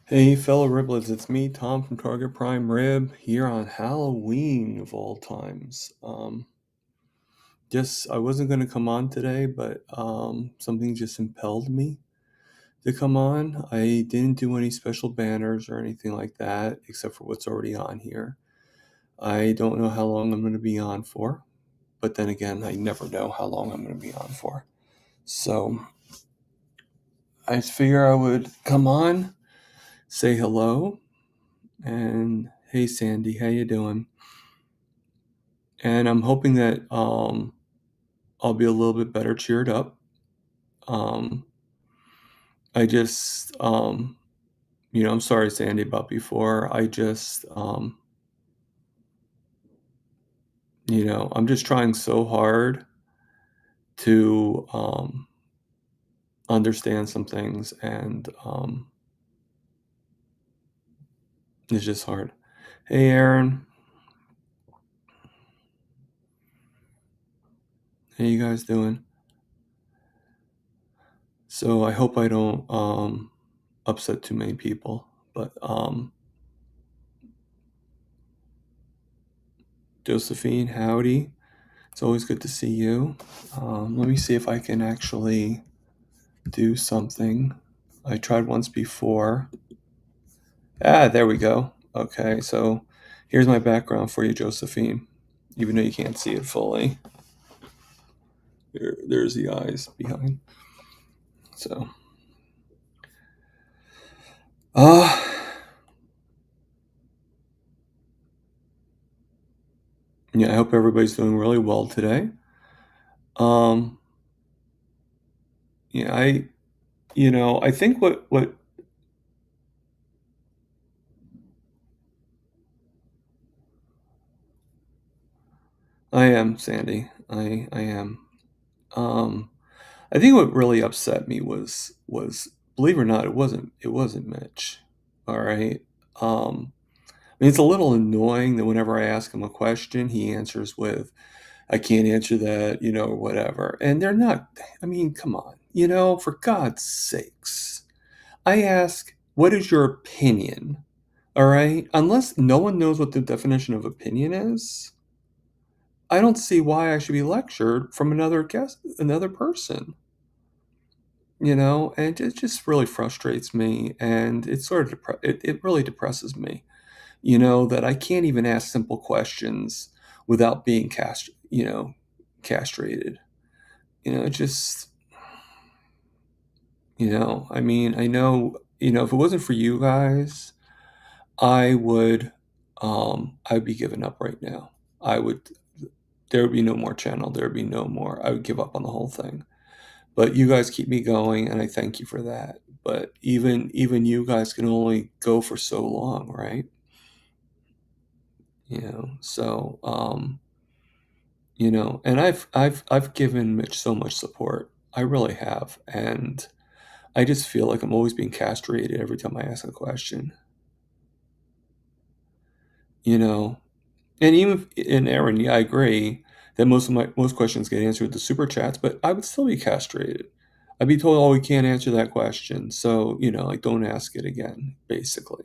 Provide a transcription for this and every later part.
Hey, fellow Riblets, it's me, Tom from Target Prime Rib, here on Halloween of all times. Just I wasn't gonna come on today, but something just impelled me to come on. I didn't do any special banners or anything like that, except for what's already on here. I don't know how long I'm gonna be on for, but then again, I never know how long I'm gonna be on for. So I figure I would come on, say hello, and hey Sandy, how you doing? And I'm hoping that I'll be a little bit better cheered up. Um, I just, I'm sorry, Sandy, about before. I'm just trying so hard to understand some things, and it's just hard. Hey, Aaron, how you guys doing? So I hope I don't upset too many people, but Josephine, howdy. It's always good to see you. Let me see if I can actually do something. I tried once before. There we go. Okay, so here's my background for you, Josephine. Even though you can't see it fully, there's the eyes behind. So, uh, yeah, I hope everybody's doing really well today. Um, yeah, I think what I am, Sandy. I am. Um, I think what really upset me was believe it or not, it wasn't Mitch. All right. I mean, it's a little annoying that whenever I ask him a question, he answers with, "I can't answer that," or whatever. And they're not. I mean, come on, for God's sakes. I ask, "What is your opinion?" All right. Unless no one knows what the definition of opinion is, I don't see why I should be lectured from another guest, another person. And it just really frustrates me, and it sort of it really depresses me, that I can't even ask simple questions without being castrated. It just, I mean, I know, if it wasn't for you guys, I would, I'd be giving up right now. I would, there would be no more channel. There would be no more. I would give up on the whole thing. But you guys keep me going, and I thank you for that. But even you guys can only go for so long, right? So and I've given Mitch so much support. I really have, and I just feel like I'm always being castrated every time I ask a question. You know, and even in Aaron, yeah, I agree that most questions get answered with the super chats, but I would still be castrated. I'd be told, "Oh, we can't answer that question," so like don't ask it again, basically.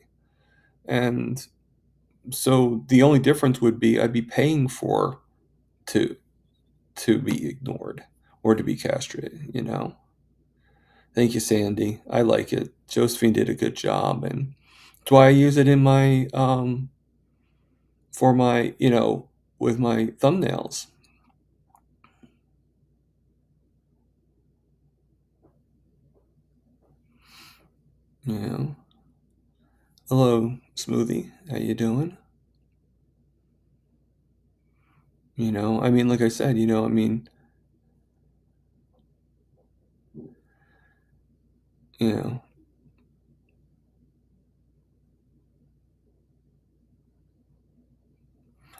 And so the only difference would be I'd be paying for to to be ignored or to be castrated. Thank you, Sandy. I like it. Josephine did a good job, and that's why I use it in my for my with my thumbnails. You know. Hello, Smoothie. How you doing? I mean, like I said, I mean, you know,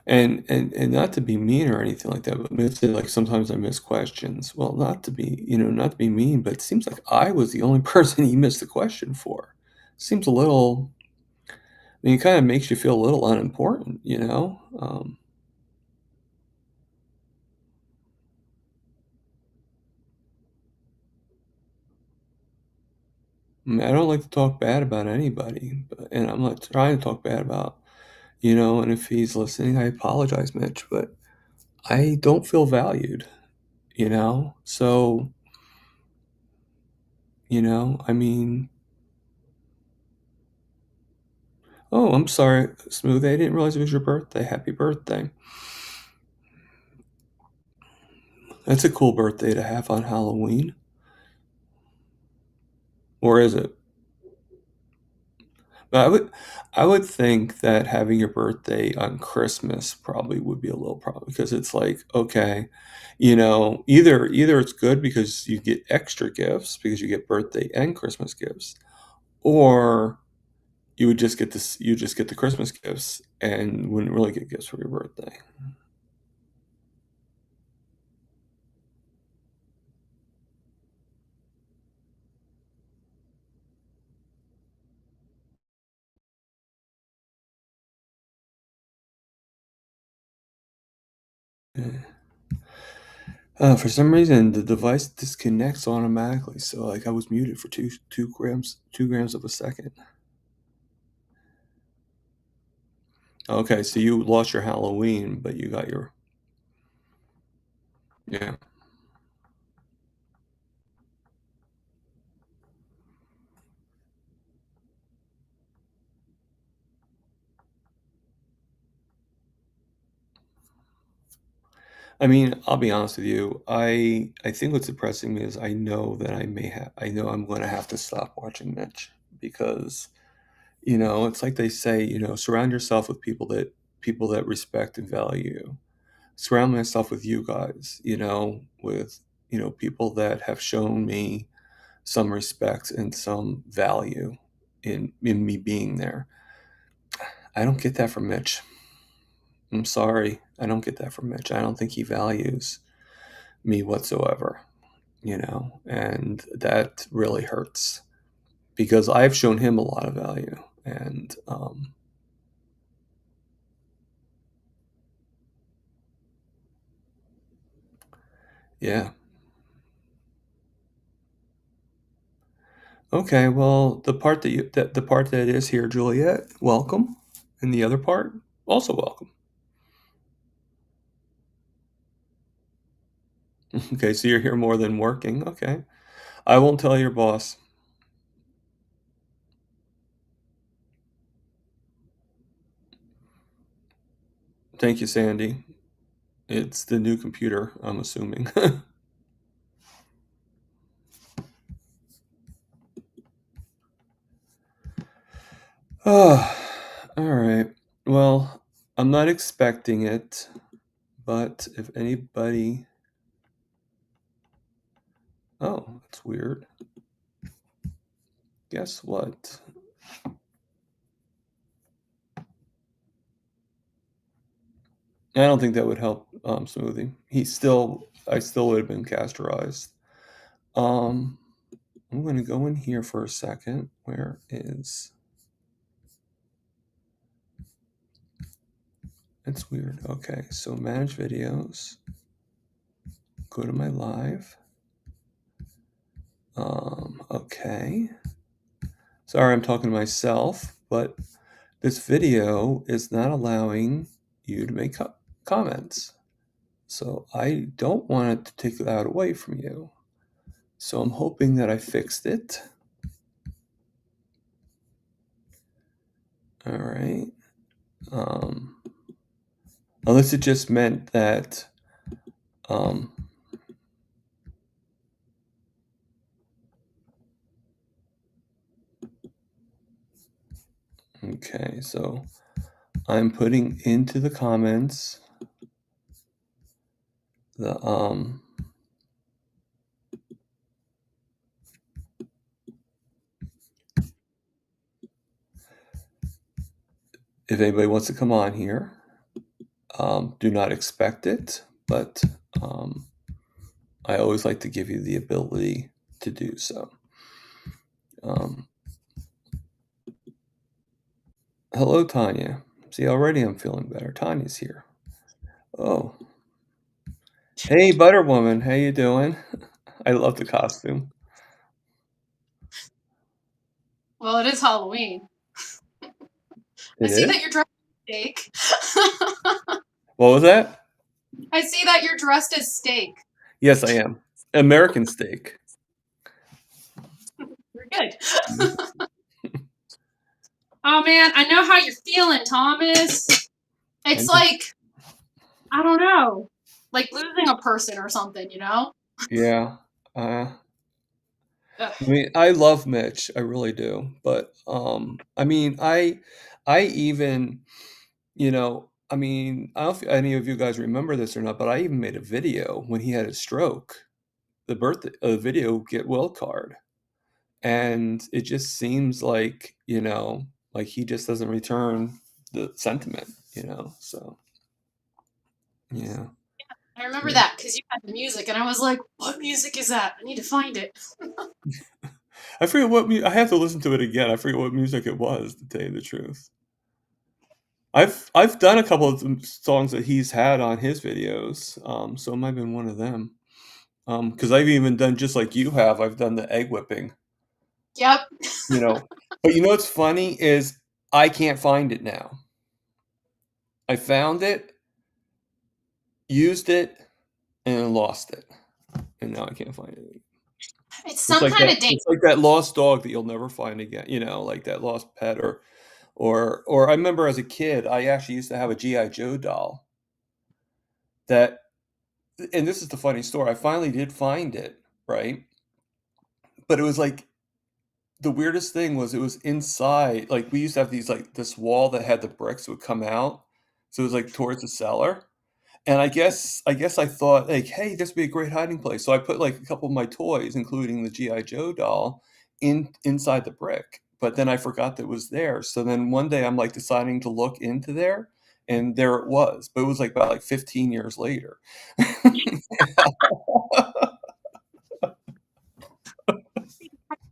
and not to be mean or anything like that, but miss it, like sometimes I miss questions. Well, not to be mean, but it seems like I was the only person he missed the question for. Seems a little. I mean, it kind of makes you feel a little unimportant. I don't like to talk bad about anybody, and I'm not trying to talk bad about, and if he's listening, I apologize, Mitch, but I don't feel valued, you know? So, I mean, oh, I'm sorry, Smooth. I didn't realize it was your birthday. Happy birthday. That's a cool birthday to have on Halloween. Or is it? But I would think that having your birthday on Christmas probably would be a little problem because it's like, okay, either it's good because you get extra gifts because you get birthday and Christmas gifts, or you just get the Christmas gifts and wouldn't really get gifts for your birthday. For some reason, the device disconnects automatically. So, like, I was muted for 2 grams of a second. Okay, so you lost your Halloween, but you got your yeah. I mean, I'll be honest with you. I think what's depressing me is I know I'm going to have to stop watching Mitch because it's like they say, surround yourself with people that respect and value you. Surround myself with you guys, with people that have shown me some respect and some value in me being there. I don't get that from Mitch. I'm sorry. I don't get that from Mitch. I don't think he values me whatsoever, and that really hurts because I've shown him a lot of value. And yeah. Okay, well, the part that is here, Juliet, welcome. And the other part, also welcome. Okay, so you're here more than working. Okay. I won't tell your boss. Thank you, Sandy. It's the new computer, I'm assuming. Oh, all right. Well, I'm not expecting it, but if anybody. Oh, that's weird. Guess what? I don't think that would help Smoothie. I still would have been castorized. Um, I'm going to go in here for a second. Where is. It's weird. Okay, so manage videos. Go to my live. Okay. Sorry, I'm talking to myself, but this video is not allowing you to make comments. So I don't want it to take that away from you. So I'm hoping that I fixed it. All right. Unless it just meant that. Um, okay, so I'm putting into the comments the if anybody wants to come on here, do not expect it, but I always like to give you the ability to do so. Um, hello, Tanya. See, already I'm feeling better. Tanya's here. Oh, hey, Butter Woman, how you doing? I love the costume. is Halloween. I It see is? that you're dressed as steak. What was that? I see that you're dressed as steak. Yes, I am. American steak. You're good. American steak. Oh man, I know how you're feeling, Thomas. I It's know. like, I don't know, like losing a person or something, you know? Yeah. Uh, Ugh. I mean, I love Mitch, I really do, but, I mean, I even, I mean, I don't know if any of you guys remember this or not, but I even made a video when he had his stroke, the birthday video get well card, and it just seems like, like he just doesn't return the sentiment, so, yeah. I remember Yeah. that because you had the music, and I was like, what music is that? I need to find it. I forget what I have to listen to it again, I forget what music it was, to tell you the truth. I've done a couple of songs that he's had on his videos, so it might have been one of them. Because I've even done just like you have. I've done the egg whipping, Yep. you know. But what's funny is I can't find it now. I found it, used it, and then lost it, and now I can't find it. It's It's some like kind that. of dance. It's like that lost dog that you'll never find again. Like that lost pet, or I remember as a kid, I actually used to have a GI Joe doll that and this is the funny story. I finally did find it, right? But it was like the weirdest thing was it was inside. Like we used to have these like this wall that had the bricks would come out, so it was like towards the cellar. And I guess I thought like, hey, this would be a great hiding place. So I put like a couple of my toys, including the GI Joe doll, inside the brick. But then I forgot that it was there. So then one day I'm like deciding to look into there, and there it was. But it was like about like 15 years later.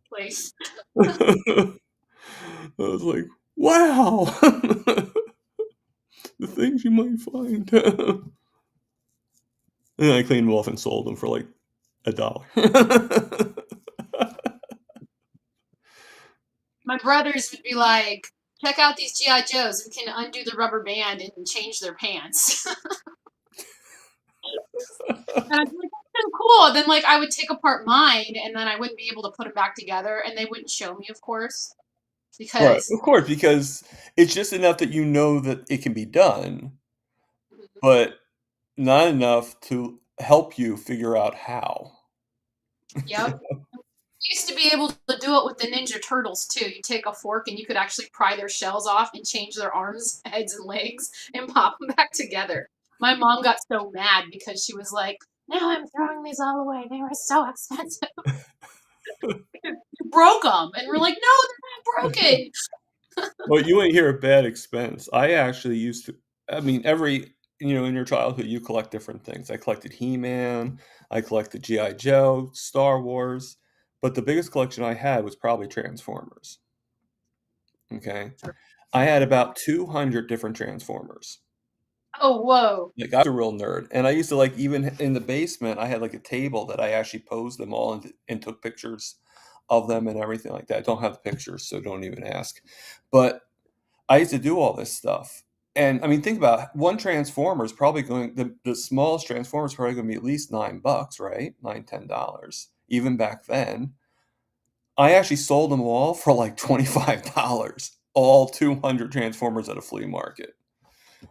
Place. I was like, wow, the things you might find. And I cleaned them off and sold them for like $1. My brothers would be like, check out these GI Joes. We can undo the rubber band and change their pants. And I'd be like, that's so cool. Then like I would take apart mine, and then I wouldn't be able to put them back together, and they wouldn't show me, of course, Right, because of course, because it's just enough that you know that it can be done, but not enough to help you figure out how. yep. Used to be able to do it with the Ninja Turtles too. You take a fork and you could actually pry their shells off and change their arms, heads, and legs and pop them back together. My mom got so mad because she was like, "Now I'm throwing these all away. They were so expensive. You broke them." And we're like, "No, they're not broken." Well, you ain't here at bad expense. I actually used to I mean, in your childhood, you collect different things. I collected He-Man, I collected G.I. Joe, Star Wars, but the biggest collection I had was probably Transformers, okay? I had about 200 different Transformers. Oh, whoa. Like, I was a real nerd, and I used to, like, even in the basement, I had, like, a table that I actually posed them all and took pictures of them and everything like that. I don't have the pictures, so don't even ask. But I used to do all this stuff. And I mean, think about it. One transformer is probably going the smallest transformer is probably gonna be at least $9, right? 9, $10. Even back then. I actually sold them all for like $25. All 200 transformers at a flea market.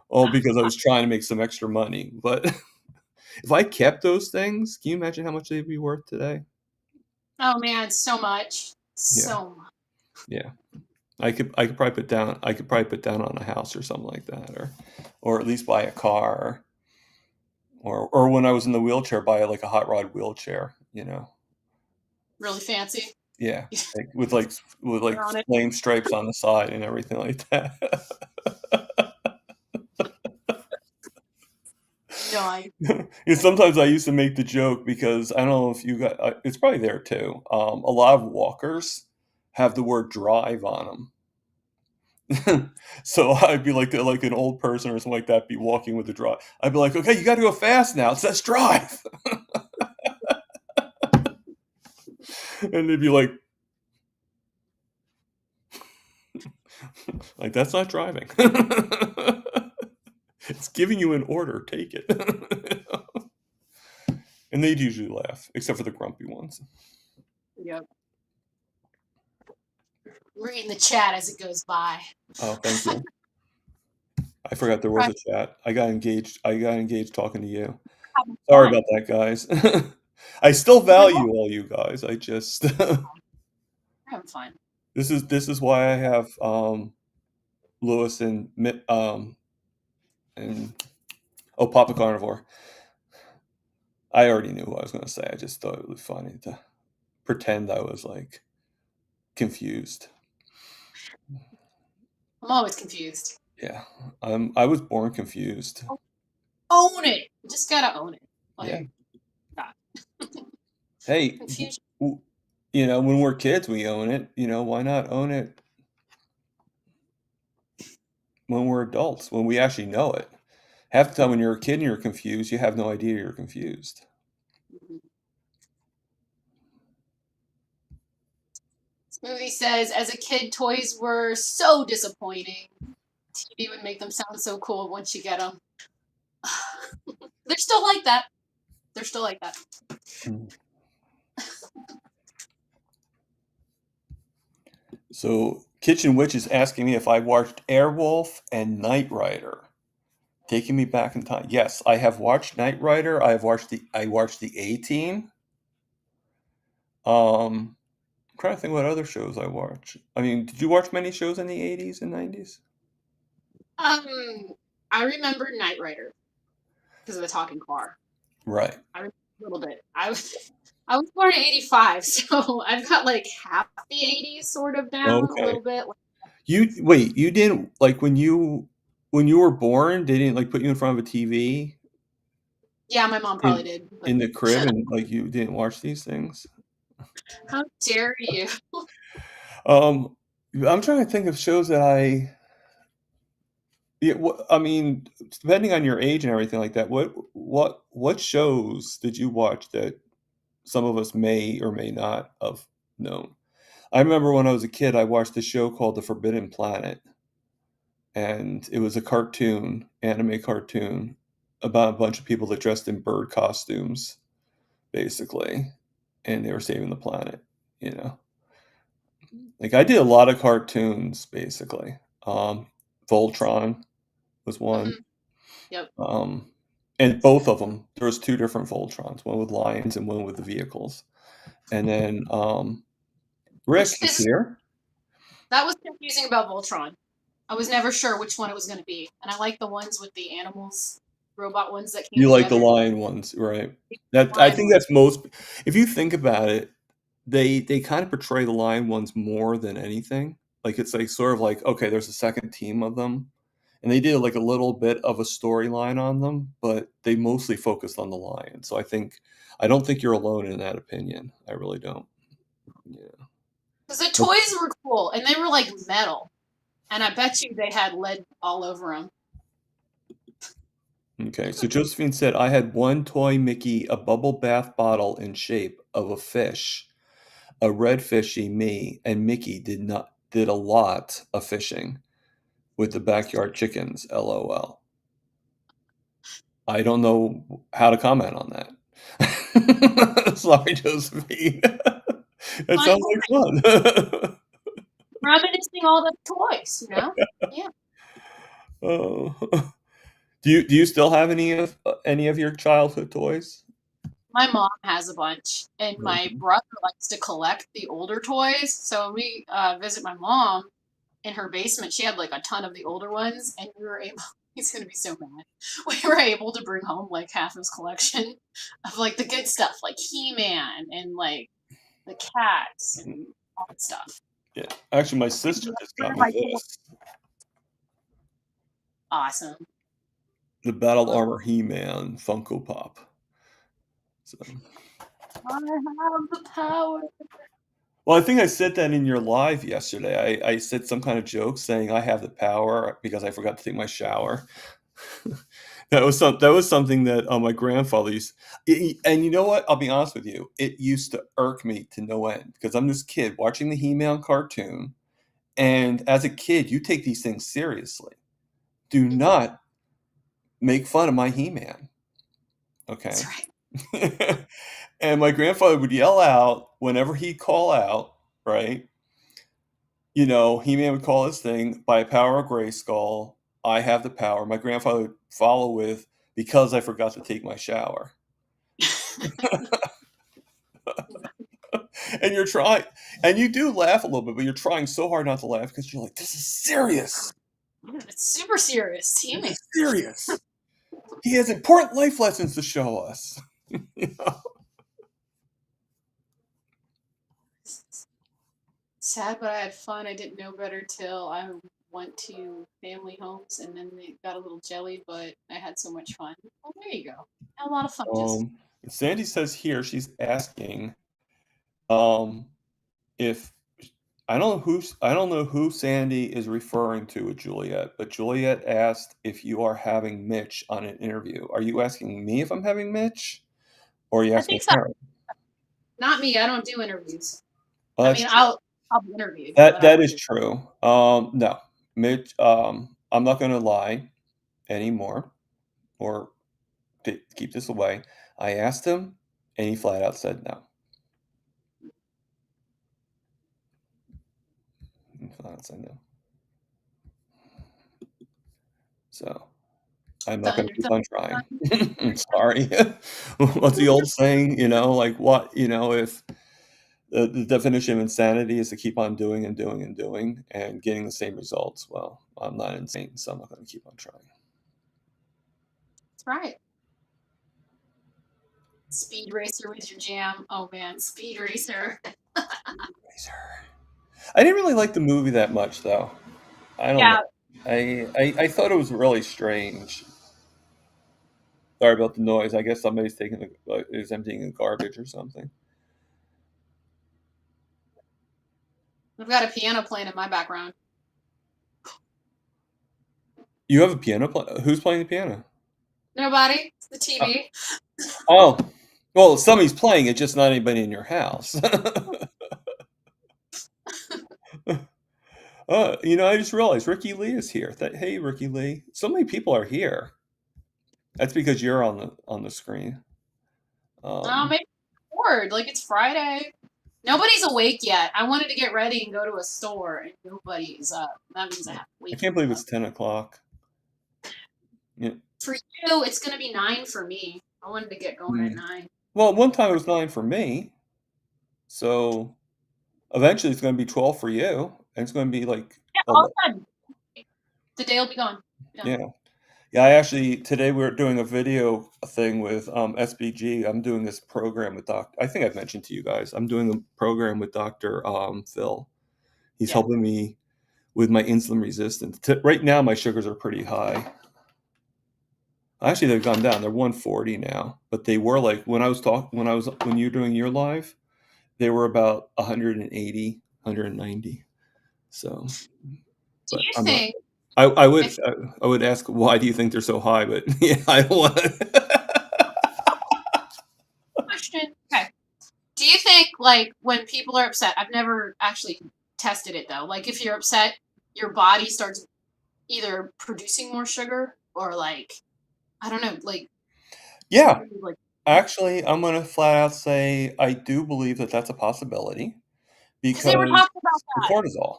All because I was trying to make some extra money. But if I kept those things, can you imagine how much they'd be worth today? Oh man, so much. Yeah, So much. yeah. I could probably put down on a house or something like that, or at least buy a car, or when I was in the wheelchair, buy like a hot rod wheelchair. Really fancy. Yeah, like with like You're on it. flame stripes on the side and everything like that. Nice. Sometimes I used to make the joke because I don't know if you got it's probably there too. A lot of walkers have the word drive on them. So I'd be like an old person or something like that, be walking with the drive. I'd be like, okay, you got to go fast now. It says drive, and they'd be like, Like, that's not driving. It's giving you an order. Take it. And they'd usually laugh, except for the grumpy ones. Yep. Reading the chat as it goes by. Oh, thank you. I forgot there was a chat. I got engaged talking to you. Sorry about that, guys. I still value all you guys. I just I'm fine. this is why I have Lewis and Papa Carnivore. I already knew what I was going to say. I just thought it was funny to pretend I was like confused. I'm always confused. Yeah, I was born confused. Own it. You just gotta own it. Like, Yeah. God. Hey, Confusion. when we're kids, we own it. Why not own it when we're adults, when we actually know it? Half the time when you're a kid and you're confused, you have no idea you're confused. Smoothie says, as a kid, toys were so disappointing. TV would make them sound so cool once you get them. They're still like that. They're still like that. So, Kitchen Witch is asking me if I watched Airwolf and Knight Rider, taking me back in time. Yes, I have watched Knight Rider. I watched the A-Team. I'm trying to think what other shows I watched. I mean, did you watch many shows in the 80s and 90s? I remember Knight Rider because of the talking car. Right. I remember a little bit. I was born in '85, so I've got like half the '80s sort of down a little bit. You didn't like when you were born, they didn't like put you in front of a TV Yeah, my mom probably did. But in the crib and like you didn't watch these things? how dare you? I'm trying to think of shows that I mean, depending on your age and everything like that, what shows did you watch that some of us may or may not have known? I remember when I was a kid, I watched a show called The Forbidden Planet, and it was a anime cartoon about a bunch of people that dressed in bird costumes, basically, and they were saving the planet, you know. Like I did a lot of cartoons, basically. Voltron was one. Yep. And both of them, there was two different Voltrons, one with lions and one with the vehicles. And then Rick is here. That was confusing about Voltron. I was never sure which one it was going to be, and I like the ones with the animals, robot ones that came. You like together. the lion ones, right? I think that's most. If you think about it, they kind of portray the lion ones more than anything. Like it's like sort of like, okay, there's a second team of them, and they did like a little bit of a storyline on them, but they mostly focused on the lion. So I don't think you're alone in that opinion. I really don't. Yeah. Because the toys were cool, and they were like metal, and I bet you they had lead all over them. Okay, so Josephine said, I had one toy Mickey, a bubble bath bottle in shape of a fish, a red fishy me, and Mickey did a lot of fishing with the backyard chickens, LOL. I don't know how to comment on that. Sorry, Josephine. That sounds like fun. Reminiscing all the toys, Yeah. Oh. Do you still have any of your childhood toys? My mom has a bunch, and my brother likes to collect the older toys. So when we visit my mom in her basement, she had like a ton of the older ones, and we were able. He's gonna be so mad. We were able to bring home like half his collection of like the good stuff, like He-Man and like the cats and all that stuff. Yeah, actually, my sister just got me this. Awesome. The Battle Armor He-Man Funko Pop. So. I have the power. Well, I think I said that in your live yesterday. I said some kind of joke saying I have the power because I forgot to take my shower. That was something that my grandfather used. And you know what? I'll be honest with you. It used to irk me to no end because I'm this kid watching the He-Man cartoon, And as a kid, you take these things seriously. Do not make fun of my He-Man, That's okay? right. And my grandfather would yell out whenever he'd call out, right? You know, He-Man would call his thing, "By power of Grayskull, I have the power." My grandfather would follow with, "Because I forgot to take my shower." And you're trying, and you do laugh a little bit, but you're trying so hard not to laugh because you're like, "This is serious. It's super serious. This Teaming. is serious. He has important life lessons to show us." You know? Sad, but I had fun. I didn't know better till I went to family homes, and then they got a little jelly, but I had so much fun. Well, there you go. Had a lot of fun. Just Sandy says here she's asking, um, if I don't know who Sandy is referring to with Juliet, but Juliet asked if you are having Mitch on an interview. Are you asking me if I'm having Mitch, or are you I asking think so. her? Not me. I don't do interviews. Well, I that's mean, true. I'll be interviewed, but I That don't is do. true. No, Mitch. I'm not going to lie anymore, or to keep this away. I asked him, and he flat out said no. He flat out said no. So I'm not Done gonna your keep thumb. on trying. I'm sorry. What's the old saying, like what, if the definition of insanity is to keep on doing and doing and doing and getting the same results. Well, I'm not insane, so I'm not gonna keep on trying. That's right. Speed Racer was your jam. Oh man, Speed Racer. I didn't really like the movie that much, though. I don't know. Yeah, I thought it was really strange. Sorry about the noise. I guess somebody's is emptying the garbage or something. I've got a piano playing in my background. You have a piano play Who's playing the piano? Nobody. It's the Uh, TV. oh. Well, somebody's playing it, just not anybody in your house. I just realized Ricky Lee is here. Hey, Ricky Lee. So many people are here. That's because you're on the screen. Maybe I'm bored. Like it's Friday. Nobody's awake yet. I wanted to get ready and go to a store, and nobody is up. That means I have to I wake can't believe up. it's 10 o'clock. Yeah. For you, it's gonna be 9 for me. I wanted to get going at Mm. 9. Well, one time it was 9 for me. So eventually it's going to be 12 for you. And it's going to be like, Yeah, all of a sudden, the day will be gone. Done. yeah. Yeah, I actually today we're doing a video thing with SBG. I'm doing this program with I think I've mentioned to you guys. I'm doing a program with Dr. Phil. He's Yeah. helping me with my insulin resistance. Right now my sugars are pretty high. Actually, they've gone down. They're 140 now, but they were like when you were doing your live, they were about 180, 190. So, Do but you I'm not. think if I would ask why do you think they're so high, but yeah, I don't want to. question? Okay. Do you think like when people are upset? I've never actually tested it though. Like if you're upset, your body starts either producing more sugar or like I don't know, like Yeah, like actually, I'm gonna flat out say I do believe that that's a possibility because they were because talking about the that. cortisol.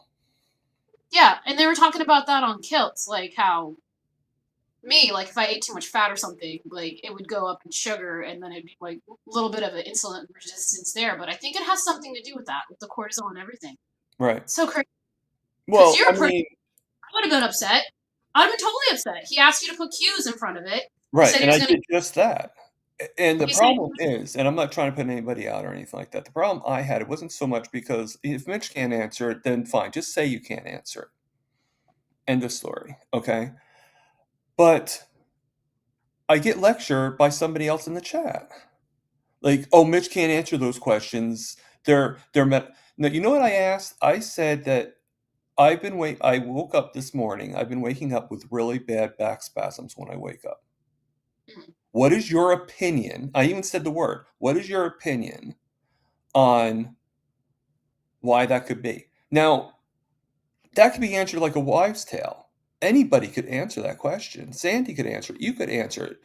Yeah, and they were talking about that on Kilts, like how like if I ate too much fat or something, like it would go up in sugar and then it'd be like a little bit of an insulin resistance there. But I think it has something to do with that, with the cortisol and everything. Right. So crazy. Because Well, you're I a person, mean, I would have been upset. I'd have been totally upset. He asked you to put Q's in front of it. He right, said he and was I gonna did just that. And the he said problem is, and I'm not trying to put anybody out or anything like that. The problem I had, it wasn't so much because if Mitch can't answer it, then fine, just say you can't answer it. End of story. Okay. But I get lectured by somebody else in the chat. Like, oh, Mitch can't answer those questions. They're met. Now, you know what I asked? I said that I woke up this morning. I've been waking up with really bad back spasms when I wake up. "Mm, What is your opinion? I even said the word. What is your opinion on why that could be? Now, that could be answered like a wives' tale. Anybody could answer that question. Sandy could answer it. You could answer it.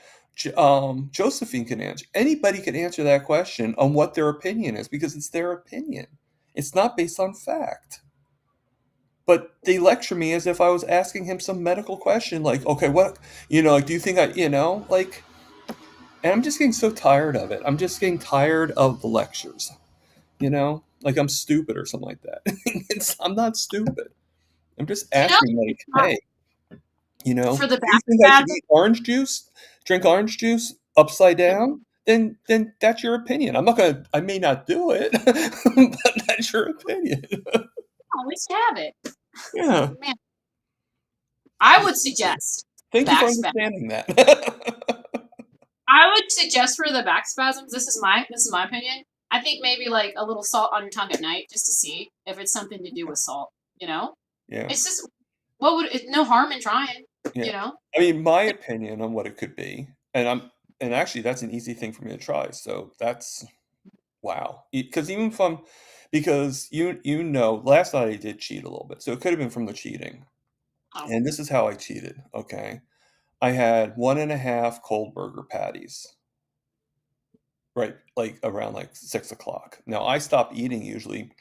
Josephine could answer. Anybody could answer that question on what their opinion is because it's their opinion. It's not based on fact. But they lecture me as if I was asking him some medical question, like, okay, what, like, do you think like, and I'm just getting so tired of it. I'm just getting tired of the lectures, like I'm stupid or something like that. I'm not stupid. I'm just You know, asking, like, hey, for the do you back think I should spasm. eat orange juice, drink orange juice upside down? Then that's your opinion. I may not do it, but that's your opinion. At least you have it. Yeah. Man, I would suggest Thank you for back spasm. understanding that. I would suggest for the back spasms. This is my opinion. I think maybe like a little salt on your tongue at night just to see if it's something to do with salt. You know, Yeah. it's just no harm in trying. Yeah. You know, I mean, my opinion on what it could be, and actually that's an easy thing for me to try. So that's wow. Because even from because last night I did cheat a little bit. So it could have been from the cheating. oh, And this is how I cheated, okay? I had 1.5 cold burger patties, right? Like around like 6 o'clock. Now I stop eating usually,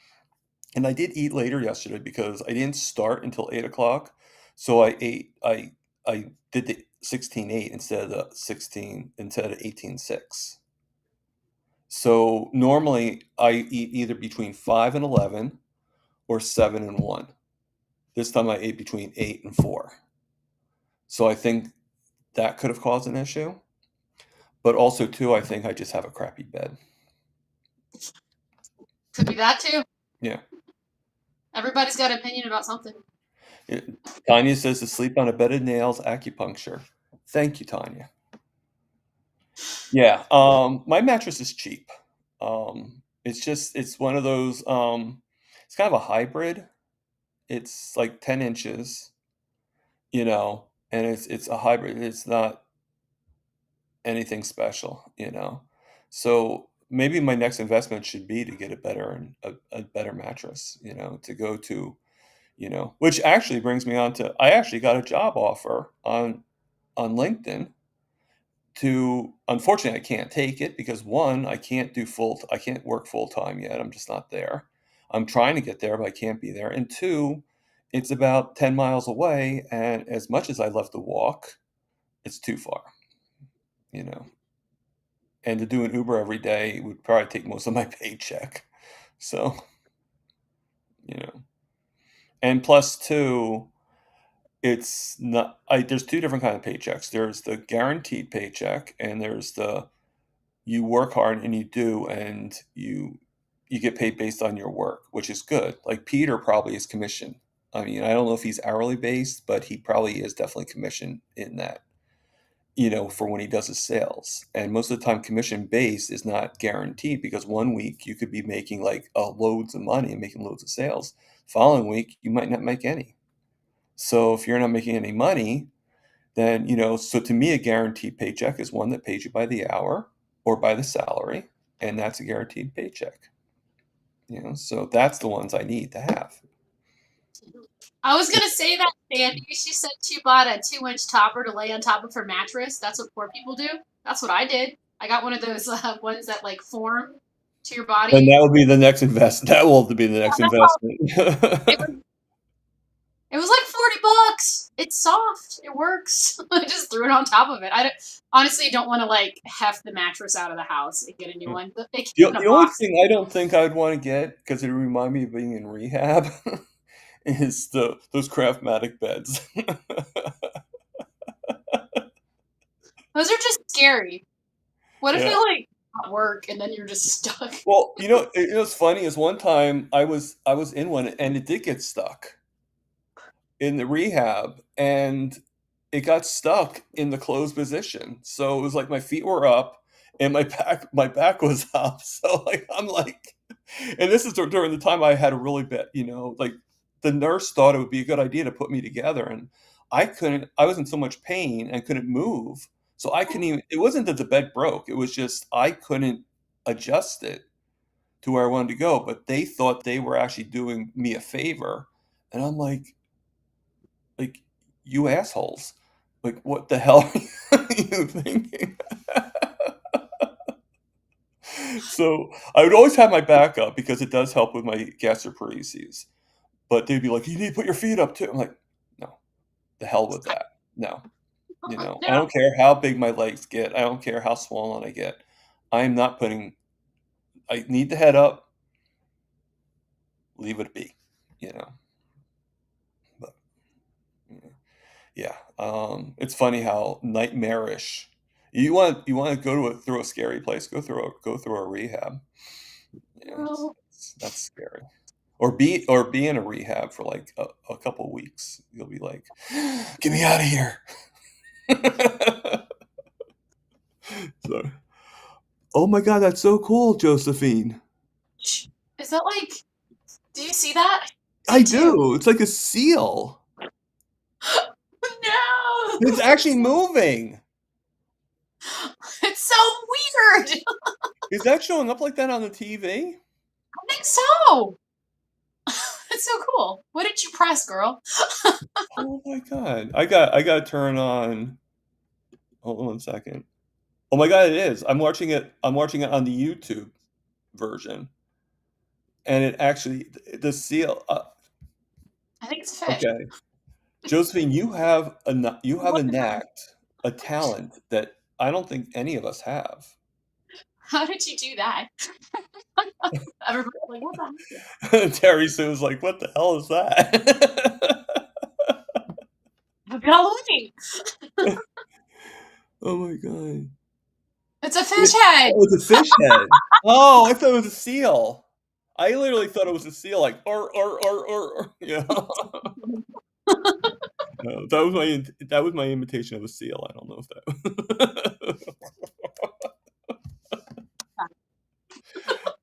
and I did eat later yesterday because I didn't start until 8 o'clock. So I did the 16:8 instead of 18:6. So normally I eat either between 5 and 11 or 7 and 1. This time I ate between 8 and 4. So I think that could have caused an issue. But also too, I think I just have a crappy bed. could be that too. Yeah. Everybody's got an opinion about something. Tanya says to sleep on a bed of nails, acupuncture. Thank you, Tanya. Yeah, my mattress is cheap. It's one of those, it's kind of a hybrid. It's like 10 inches, and it's a hybrid. It's not anything special, So maybe my next investment should be to get a better mattress, to go to, which actually brings me on to I actually got a job offer on LinkedIn to unfortunately I can't take it because one, I can't work full time yet. I'm just not there. I'm trying to get there, but I can't be there. And two, it's about 10 miles away, and as much as I love to walk, it's too far, you know. And to do an Uber every day would probably take most of my paycheck. So, you know. And plus two, it's not there's two different kind of paychecks. There's the guaranteed paycheck and there's the you work hard and you get paid based on your work, which is good. Like Peter probably is commission. I mean, I don't know if he's hourly based, but he probably is definitely commission in that, for when he does his sales. And most of the time, commission based is not guaranteed because one week you could be making like loads of money and making loads of sales. Following week, you might not make any. So if you're not making any money, then, so to me, a guaranteed paycheck is one that pays you by the hour or by the salary, and that's a guaranteed paycheck. So that's the ones I need to have. I was gonna say that, Sandy. She said she bought a 2-inch topper to lay on top of her mattress. That's what poor people do. That's what I did. I got one of those ones that like form to your And body. that will be the next investment. That will be the next It investment. was, it was like $40. It's soft. It works. I just threw it on top of it. Honestly don't want to like heft the mattress out of the house and get a new one. They came in a The only box. thing I don't think I'd want to get because it would remind me of being in rehab is those Craftmatic beds. Those are just scary. What if Yeah. they like not work and then you're just stuck? Well, what's funny is one time I was in one and it did get stuck in the rehab and it got stuck in the closed position. So it was like my feet were up and my back was up. So like I'm like, and this is during the time I had a really bad, like the nurse thought it would be a good idea to put me together, and I was in so much pain and couldn't move. So I couldn't even, it wasn't that the bed broke. It was just I couldn't adjust it to where I wanted to go. But they thought they were actually doing me a favor And I'm like, you assholes. Like, what the hell are you thinking? So I would always have my backup because it does help with my gastroparesis. But they'd be like, "You need to put your feet up too." I'm like, "No, the hell with that. No." I No. don't care how big my legs get. I don't care how swollen I get. I am not putting I need the head up, leave it be, you know. But yeah. Yeah, it's funny how nightmarish. You want to go to through a scary place, go through a rehab. Yeah, No. that's scary. Or be in a rehab for like a couple weeks. You'll be like, "Get me out of here." So, oh my god, that's so cool, Josephine. Is that like? Do you see that? I Me too. do. It's like a seal. No. It's actually moving. It's so weird. Is that showing up like that on the TV? I think so. It's so cool. What did you press, girl? Oh my god. I got to turn on. Hold on one second. Oh my god, it is. I'm watching it on the YouTube version. And it actually the seal I think it's a fish. okay. Josephine, you have a What the hell? knack, a talent that I don't think any of us have. How did you do that? Everybody's like, what the heck? Terry Sue was like, "What the hell is that?" Happy Halloween. Oh my god. It's a fish It head. oh, it's a fish head. Oh, I thought it was a seal. I literally thought it was a seal, like, or, you know? No, that was my imitation of a seal. I don't know if that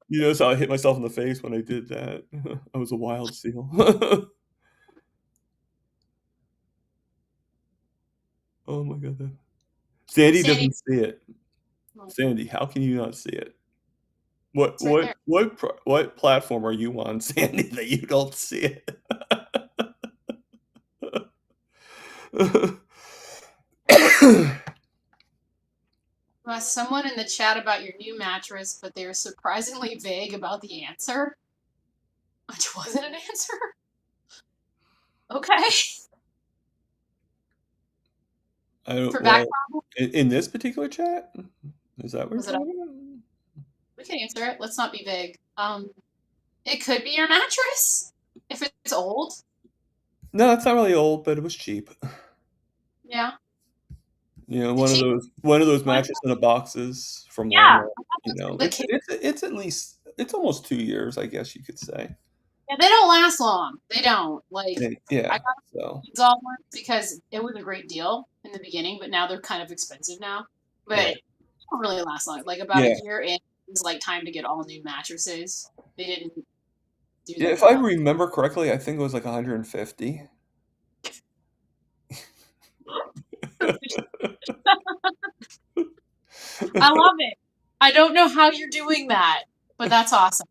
You notice how I hit myself in the face when I did that? I was a wild seal. Oh my god. Sandy Sandy, doesn't see it. Sandy, how can you not see it? What it's right what there. what pro what platform are you on, Sandy, that you don't see it? Someone in the chat about your new mattress, but they were surprisingly vague about the answer, which wasn't an answer. Okay. I don't For back well, problem, in this particular chat? Is that what you're was it? talking about? We can answer it. Let's not be vague. It could be your mattress if it's old. No, it's not really old, but it was cheap. Yeah, the One of cheap those one. mattress in a boxes from Yeah, Walmart. the It's at least it's almost 2 years, I guess you could say. yeah, they don't last long. They don't. Like I Yeah, got so, these all ones because it was a great deal in the beginning, but now they're kind of expensive now. But right. they don't really last long. Like about a Yeah. year in, it was like time to get all new mattresses. They didn't do Yeah, them if I well. remember correctly, I think it was like 150. I love it. I don't know how you're doing that, but that's awesome.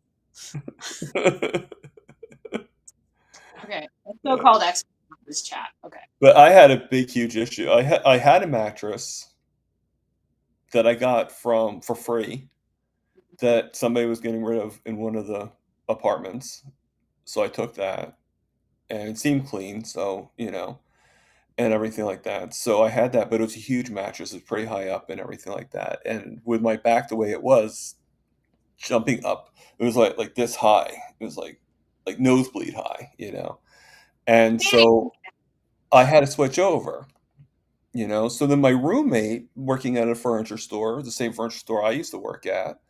Okay, a so-called expert in this chat. Okay. But I had a big, huge issue. I had a mattress that I got for free that somebody was getting rid of in one of the apartments. So I took that, and it seemed clean, so, and everything like that. So I had that, but it was a huge mattress. It was pretty high up and everything like that. And with my back the way it was, jumping up, it was like this high. It was like nosebleed high. And so I had to switch over. So then my roommate working at a furniture store, the same furniture store I used to work at,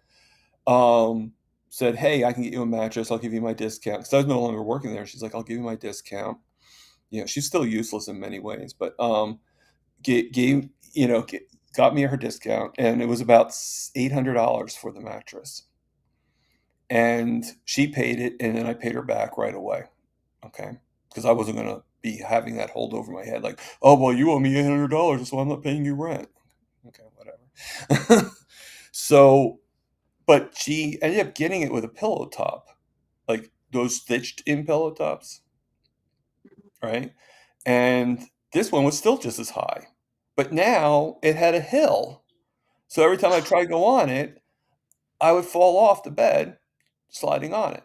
um, said, "Hey, I can get you a mattress. I'll give you my discount." Because I was no longer working there. She's like, "I'll give you my discount." She's still useless in many ways, but gave got me her discount, and it was about $800 for the mattress, and she paid it, and then I paid her back right away. Okay, because I wasn't gonna be having that hold over my head, like, "Oh well, you owe me $800, so I'm not paying you rent." Okay, whatever. So, but she ended up getting it with a pillow top, like those stitched in pillow tops. right? And this one was still just as high, but now it had a hill. So every time I tried to go on it, I would fall off the bed sliding on it.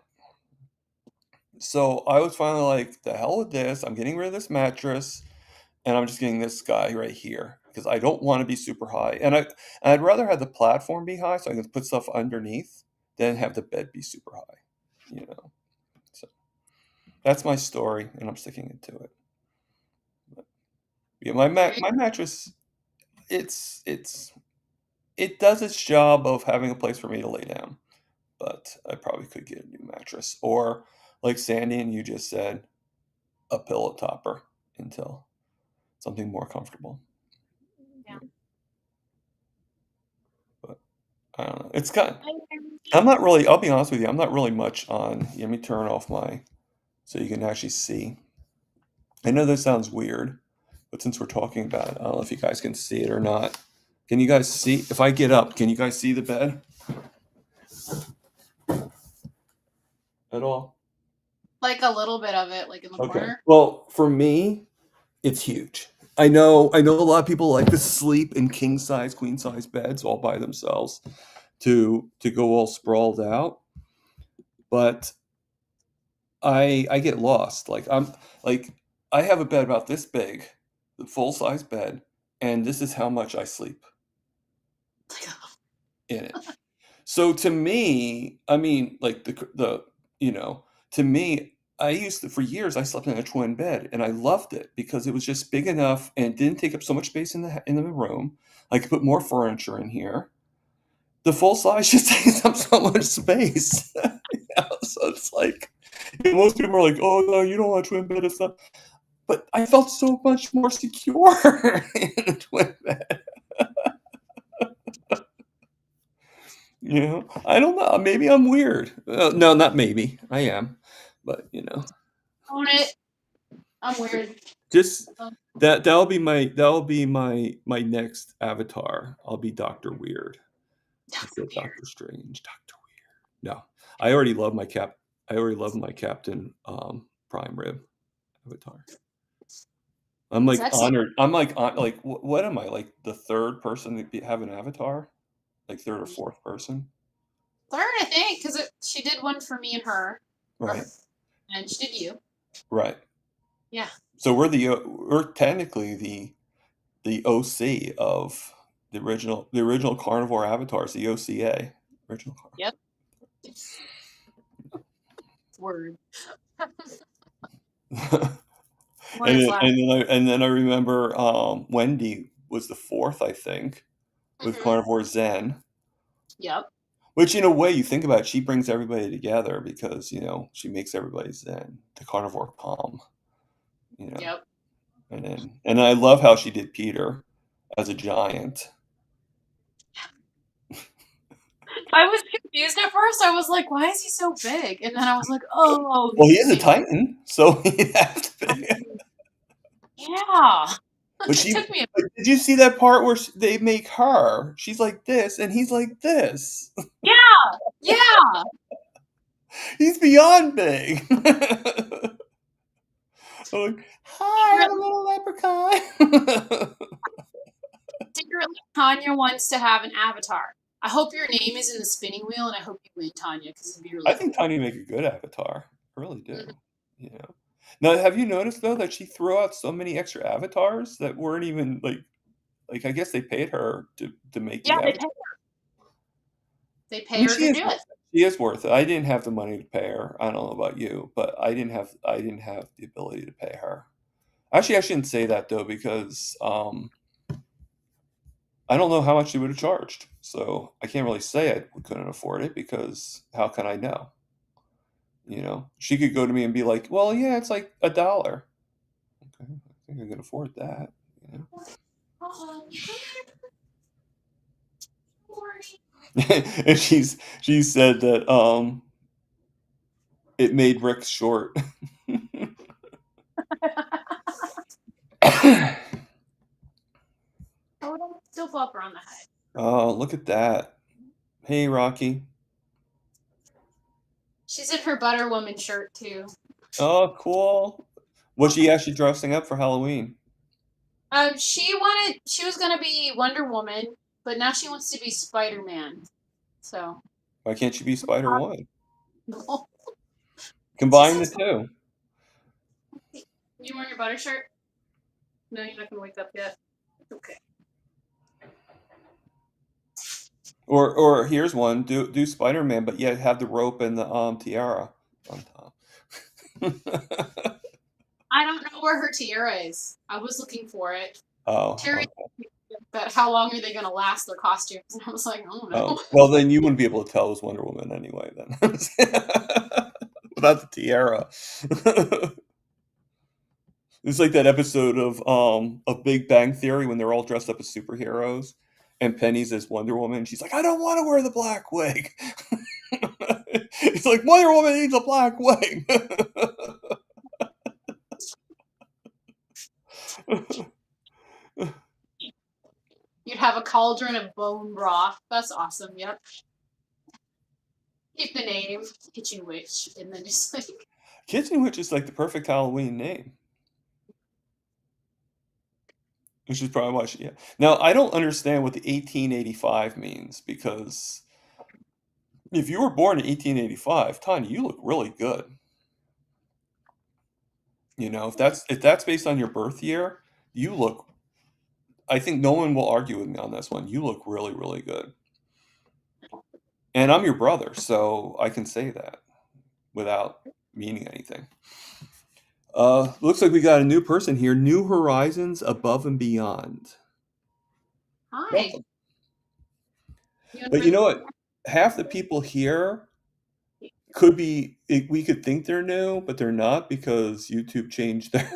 So I was finally like, the hell with this. I'm getting rid of this mattress and I'm just getting this guy right here because I don't want to be super high. I'd rather have the platform be high so I can put stuff underneath than have the bed be super high, you know. So that's my story and I'm sticking to it. But, yeah, my mattress it does its job of having a place for me to lay down, but I probably could get a new mattress or like Sandy and you just said, a pillow topper until something more comfortable. Yeah. But I don't know. I'm not really, I'll be honest with you, I'm not really much on, let me turn off my, so you can actually see. I know this sounds weird, but since we're talking about it, I don't know if you guys can see it or not. Can you guys see, if I get up, can you guys see the bed at all? Like a little bit of it, like in the Okay. corner. Well, for me, it's huge. I know a lot of people like to sleep in king size, queen size beds all by themselves to go all sprawled out, but I get lost. Like I have a bed about this big, the full size bed, and this is how much I sleep in it. So to me, I mean, like the you know, to me, I used to for years I slept in a twin bed and I loved it because it was just big enough and it didn't take up so much space in the room. I could put more furniture in here. The full size just takes up so much space. So it's like most people are like, "Oh no, you don't want a twin bed and stuff." But I felt so much more secure in a twin bed. You know, I don't know. Maybe I'm weird. No, not maybe. I am, but Own it. I'm weird. just Um, that'll be my next avatar. I'll be Doctor Weird instead of weird. Doctor Strange. Doctor Weird. No, I already love my cap. I already love my Captain Prime Rib avatar. I'm like That's honored. I'm like what am I like the third person to have an avatar? Like third or fourth person, third, I think, because she did one for me and her, or, right? and she did you. Right. Yeah. So we're technically the OC of the original carnivore avatars, the OCA original. Yep. Word. One is last. And then I remember Wendy was the fourth, I think, with Hmm. Carnivore Zen. Yep. Which, in a way, you think about it, she brings everybody together because she makes everybody Zen. The Carnivore Calm, you know. Yep. And I love how she did Peter as a giant. I was confused at first. I was like, "Why is he so big?" And then I was like, "Oh, Well, he's he the is a same." Titan, so he has to be. Yeah. But It took me. but did you see that part where they make her? She's like this, and he's like this. Yeah. Yeah. He's beyond big. I'm like, hi, I'm a Secretly, little leprechaun. secretly, Tanya wants to have an avatar. I hope your name is in the spinning wheel, and I hope you win, Tanya, because it'd be I really think cool. Tiny make a good avatar. I really Mhm. do. You know. Now, have you noticed though that she threw out so many extra avatars that weren't even like I guess they paid her to make Yeah, the they avatar. pay. They I pay mean, her to do it. she is worth it. I didn't have the money to pay her. I don't know about you, but I didn't have the ability to pay her. Actually, I shouldn't say that though because I don't know how much she would have charged. So I can't really say I couldn't afford it because how can I know? She could go to me and be like, "Well, yeah, it's like $1." Okay, I think I can afford that. You know? Oh, And she said that it made Rick short. oh, don't still flop her on the head. Oh, look at that. Hey, Rocky. She's in her Butter Woman shirt too. Oh, cool. Was she actually dressing up for Halloween? She was gonna be Wonder Woman, but now she wants to be Spider Man. So, Why can't she be Spider-Woman? no. She Combine the says, two. "You wearing your butter shirt? No, you're not gonna wake up yet. Okay." Or here's one: do Spider-Man, but yet have the rope and the tiara on top. I don't know where her tiara is. I was looking for it. Oh, Terry, okay. but how long are they gonna last their costumes? And I was like, I don't know. Oh, well, then you wouldn't be able to tell it was Wonder Woman anyway, then. Without the tiara. It's like that episode of Big Bang Theory when they're all dressed up as superheroes, and Penny's as Wonder Woman. She's like, I don't want to wear the black wig. It's like Wonder Woman needs a black wig. You'd have a cauldron of bone broth. That's awesome. Yep. Keep the name Kitchen Witch, and then just like Kitchen Witch is like the perfect Halloween name, which is probably why she. Yeah. Now I don't understand what the 1885 means because if you were born in 1885, Tanya, you look really good. You know, if that's based on your birth year, you look. I think no one will argue with me on this one. You look really, really good, and I'm your brother, so I can say that without meaning anything. Looks like we got a new person here. New Horizons Above and Beyond. hi. Welcome. You But you know what? Half the people here could be. We could think they're new, but they're not because YouTube changed their.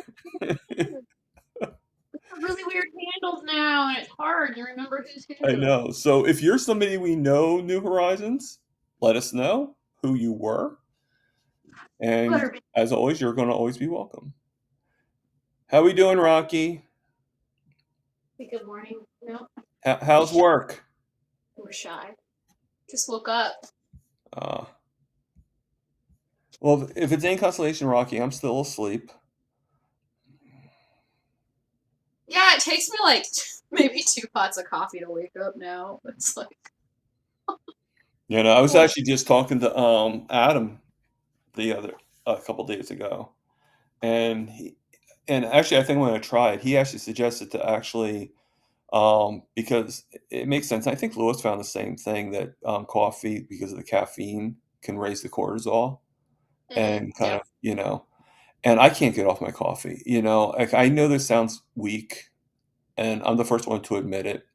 really weird handles now, and it's hard to remember who's I who. know. So if you're somebody we know, New Horizons, let us know who you were. And Better as always, you're going to always be welcome. How we doing, Rocky? be good morning. No, we're How's shy. work? We're shy. Just woke up. Uh, well, if it's any consolation, Rocky, I'm still asleep. Yeah, it takes me like maybe 2 pots of coffee to wake up now. It's like, You know, I was oh, actually just talking to Adam the other a couple days ago, and and actually I think I'm going to try it. He actually suggested to actually because it makes sense. I think Lewis found the same thing that coffee, because of the caffeine, can raise the cortisol and kind yep. of, and I can't get off my coffee. Like I know this sounds weak, and I'm the first one to admit it.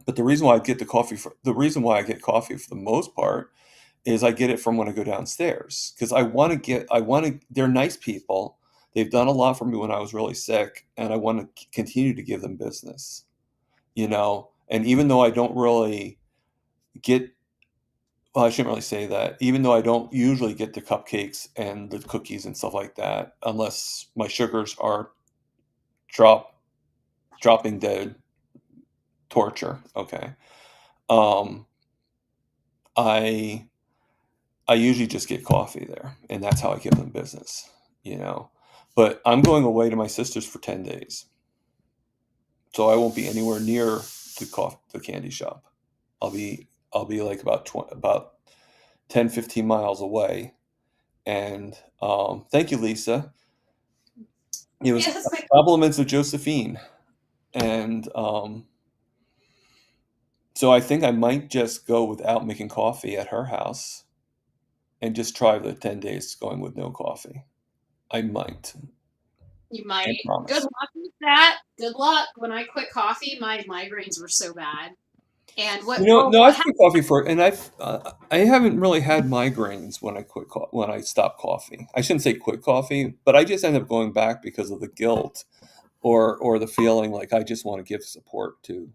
But the reason why I get coffee for the most part is I get it from when I go downstairs because they're nice people. They've done a lot for me when I was really sick, and I want to continue to give them business. And even though I don't really get well, I shouldn't really say that. Even though I don't usually get the cupcakes and the cookies and stuff like that, unless my sugars are drop dropping dead torture. Okay. Um, I I usually just get coffee there, and that's how I give them business. You know, but I'm going away to my sister's for 10 days, so I won't be anywhere near the candy shop. I'll be like about 10, 15 miles away. And thank you, Lisa. It was Yeah, that's my compliments of Josephine. And so I think I might just go without making coffee at her house and just try the 10 days going with no coffee. I might. You Can't might. Good promise. luck with that. Good luck. When I quit coffee, my migraines were so bad. And No, what I've happened? quit coffee and I haven't really had migraines when when I stopped coffee. I shouldn't say quit coffee, but I just end up going back because of the guilt or the feeling like I just want to give support to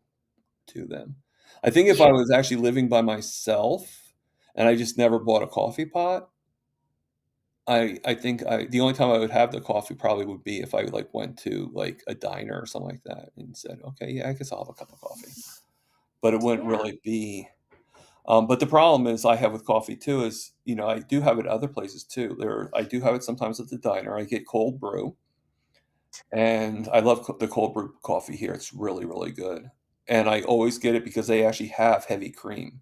them. I think if Yeah, I was actually living by myself and I just never bought a coffee pot, I think the only time I would have the coffee probably would be if I like went to like a diner or something like that and said, okay, yeah, I guess I'll have a cup of coffee. But it wouldn't yeah. really be. But the problem is I have with coffee too is I do have it other places too. I do have it sometimes at the diner. I get cold brew, and I love the cold brew coffee here. It's really, really good. And I always get it because they actually have heavy cream.